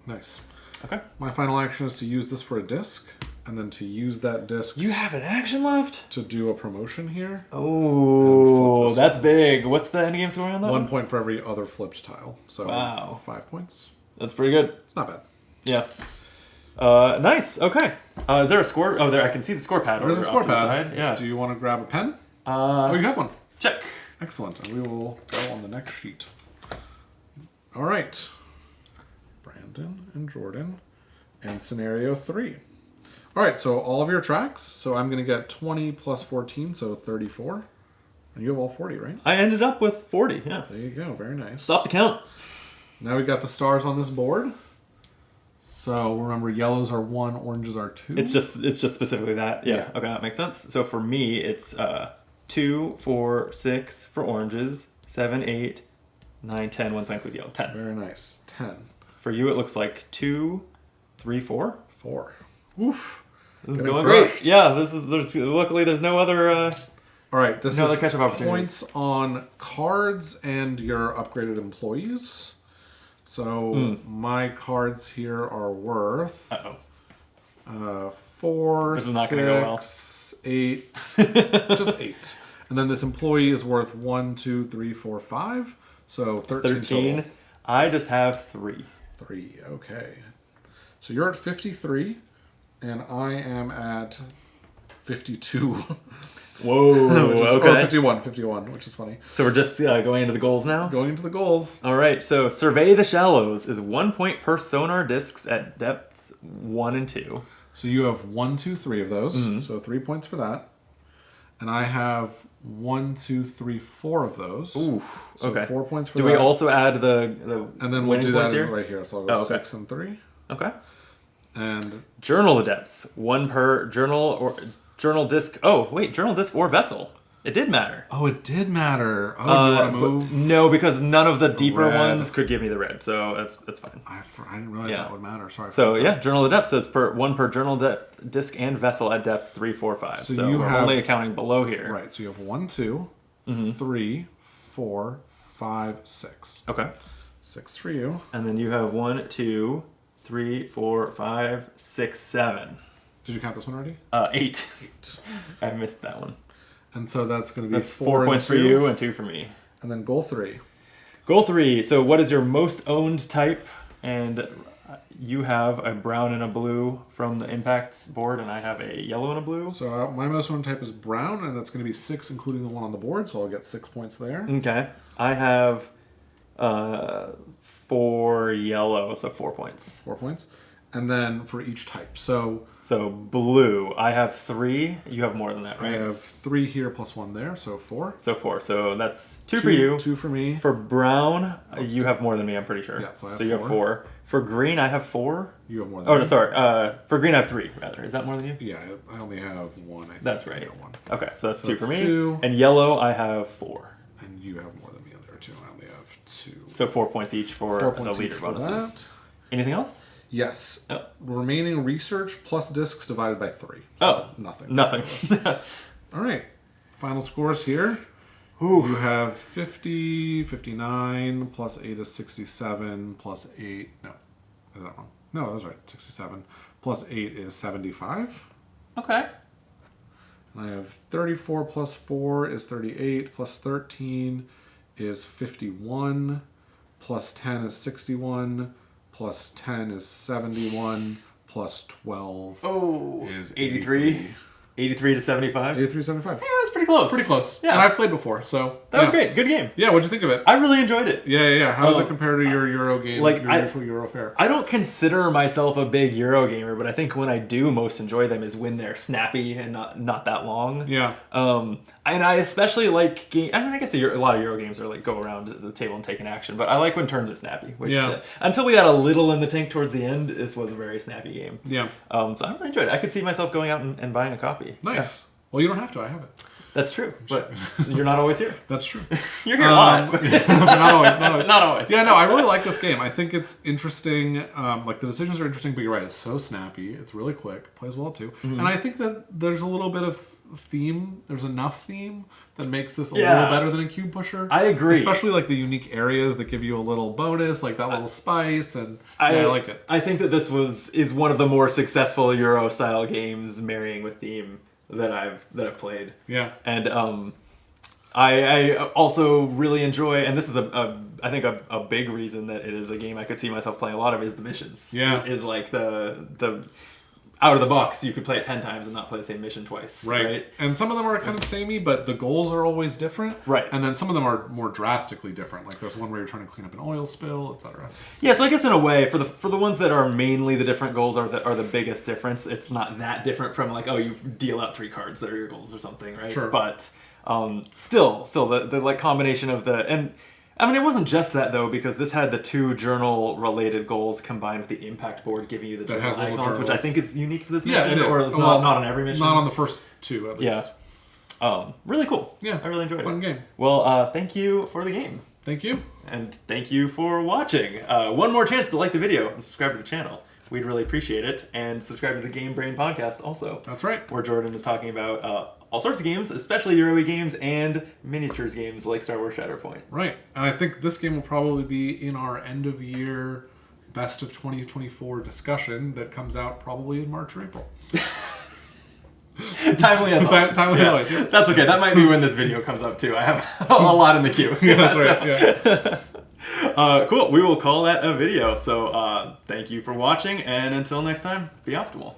Nice. Okay. My final action is to use this for a disc, and then to use that disc. You have an action left? To do a promotion here. Oh, that's big. What's the endgame scoring on that? 1 point for every other flipped tile. So wow. 5 points. That's pretty good. It's not bad. Yeah. Nice. Okay. Is there a score? Oh, there. I can see the score pad. There's a score pad. Yeah. Do you want to grab a pen? Oh, you have one. Check. Excellent. And we will go on the next sheet. All right. Brandon and Jordan. And scenario 3. All right. So all of your tracks. So I'm going to get 20 plus 14, so 34. And you have all 40, right? I ended up with 40. Yeah. There you go. Very nice. Stop the count. Now we got the stars on this board. So remember, yellows are 1, oranges are 2. It's just specifically that. Yeah. Okay, that makes sense. So for me, it's 2, 4, 6 for oranges, 7, 8, 9, 10. Once I include yellow, 10. Very nice. 10. For you, it looks like 2, 3, 4. 4. Oof. This is going great. Yeah. Luckily there's no other. All right. This no is other catch-up opportunities. points on cards and your upgraded employees. So my cards here are worth 4, this is not gonna go well. 8, just 8. And then this employee is worth 1, 2, 3, 4, 5. So 13 total. I just have 3. 3, okay. So you're at 53, and I am at 52. Whoa, okay. 51, which is funny. So we're just going into the goals now? Going into the goals. All right, so Survey the Shallows is 1 point per sonar discs at depths 1 and 2. So you have 1, 2, 3 of those. So 3 points for that. And I have 1, 2, 3, 4 of those. Ooh, so okay. 4 points for that. Do we also add the and then we'll do that here? right here. So I'll go 6 and 3. Okay. And journal the depths. 1 per journal or journal disc. Oh, wait, journal disc or vessel. It did matter. Oh, it did matter. Oh, you want to move? No, because none of the deeper red. ones could give me the red, so that's fine. I didn't realize that would matter. Sorry. So yeah, journal the depth says 1 per journal disc and vessel at depths 3, 4, 5. So you we're have, only accounting below here. Right. So you have 1, 2, 3, 4, 5, 6. Okay. 6 for you. And then you have 1, 2, 3, 4, 5, 6, 7. Did you count this one already? 8. 8. I missed that one. And so that's going to be That's 4 points for you and 2 for me. And then goal 3. Goal 3. So what is your most owned type? And you have a brown and a blue from the impacts board, and I have a yellow and a blue. So my most owned type is brown, and that's going to be 6, including the one on the board. So I'll get 6 points there. Okay. I have 4 yellow, so 4 points. 4 points. And then for each type. So blue, I have 3. You have more than that, right? I have 3 here plus 1 there, so 4. So 4. So that's 2 for you. 2 for me. For brown, you have more than me, I'm pretty sure. Yeah, so I have you have 4. For green, I have 4. You have more than me. me. No, sorry. For green, I have 3, rather. Is that more than you? Yeah, I only have 1, I think. That's right. 1. Okay, so that's 2 for me. 2. And yellow, I have 4. And you have more than me in there, too. I only have 2. So 4 points each for 4 the points leader each for bonuses. that. Anything else? Yes. Oh. Remaining research plus discs divided by 3. So nothing. Nothing. All right. Final scores here. Ooh. You have 50, 59, plus 8 is 67, plus 8. No. Is that wrong? No, that's right. 67. Plus 8 is 75. Okay. And I have 34 plus 4 is 38, plus 13 is 51, plus 10 is 61, plus 10 is 71, plus 12 is 83. 83 to 75. 83, 75. Yeah, that's pretty close. Pretty close. Yeah. And I've played before, so. That was great. Good game. Yeah, what'd you think of it? I really enjoyed it. Yeah. How does it compare to your Euro game, like, your usual Euro fare? I don't consider myself a big Euro gamer, but I think when I do most enjoy them is when they're snappy and not that long. Yeah. And I especially like I guess a lot of Euro games are like go around the table and take an action, but I like when turns are snappy. Which, until we got a little in the tank towards the end, this was a very snappy game. Yeah. So I really enjoyed it. I could see myself going out and buying a copy. Nice. Yeah. Well, you don't have to. I have it. That's true, but you're not always here. That's true. You're here a lot. Not always. Not always. Yeah, no, I really like this game. I think it's interesting. Like, the decisions are interesting, but you're right. It's so snappy. It's really quick. Plays well, too. Mm-hmm. And I think that there's a little bit of theme. There's enough theme that makes this a little better than a cube pusher. I agree. Especially, like, the unique areas that give you a little bonus, like that little spice. And I like it. I think that this is one of the more successful Euro-style games marrying with theme that I've played. Yeah. And I also really enjoy, and this is I think a big reason that it is a game I could see myself playing a lot of, is the missions. Yeah. Is like the out of the box, you could play it 10 times and not play the same mission twice. Right. And some of them are kind of samey, but the goals are always different. Right. And then some of them are more drastically different. Like there's one where you're trying to clean up an oil spill, etc. Yeah, so I guess in a way, for the ones that are mainly the different goals are the biggest difference, it's not that different from like, oh, you deal out 3 cards that are your goals or something, right? Sure. But still the like combination of and I mean, it wasn't just that, though, because this had the 2 journal-related goals combined with the impact board giving you the journal icons, which I think is unique to this mission. Yeah, it is. Or it's not on every mission. Not on the first 2, at least. Yeah. Really cool. Yeah. I really enjoyed it. Fun game. Well, thank you for the game. Thank you. And thank you for watching. One more chance to like the video and subscribe to the channel. We'd really appreciate it. And subscribe to the Game Brain podcast also. That's right. Where Jordan is talking about all sorts of games, especially Euro games and miniatures games like Star Wars Shatterpoint. Right. And I think this game will probably be in our end-of-year Best of 2024 discussion that comes out probably in March or April. Timely as always. Timely as always, yeah. That's okay. That might be when this video comes up, too. I have a lot in the queue. Yeah, that's right. Yeah. Cool. We will call that a video. So thank you for watching, and until next time, be optimal.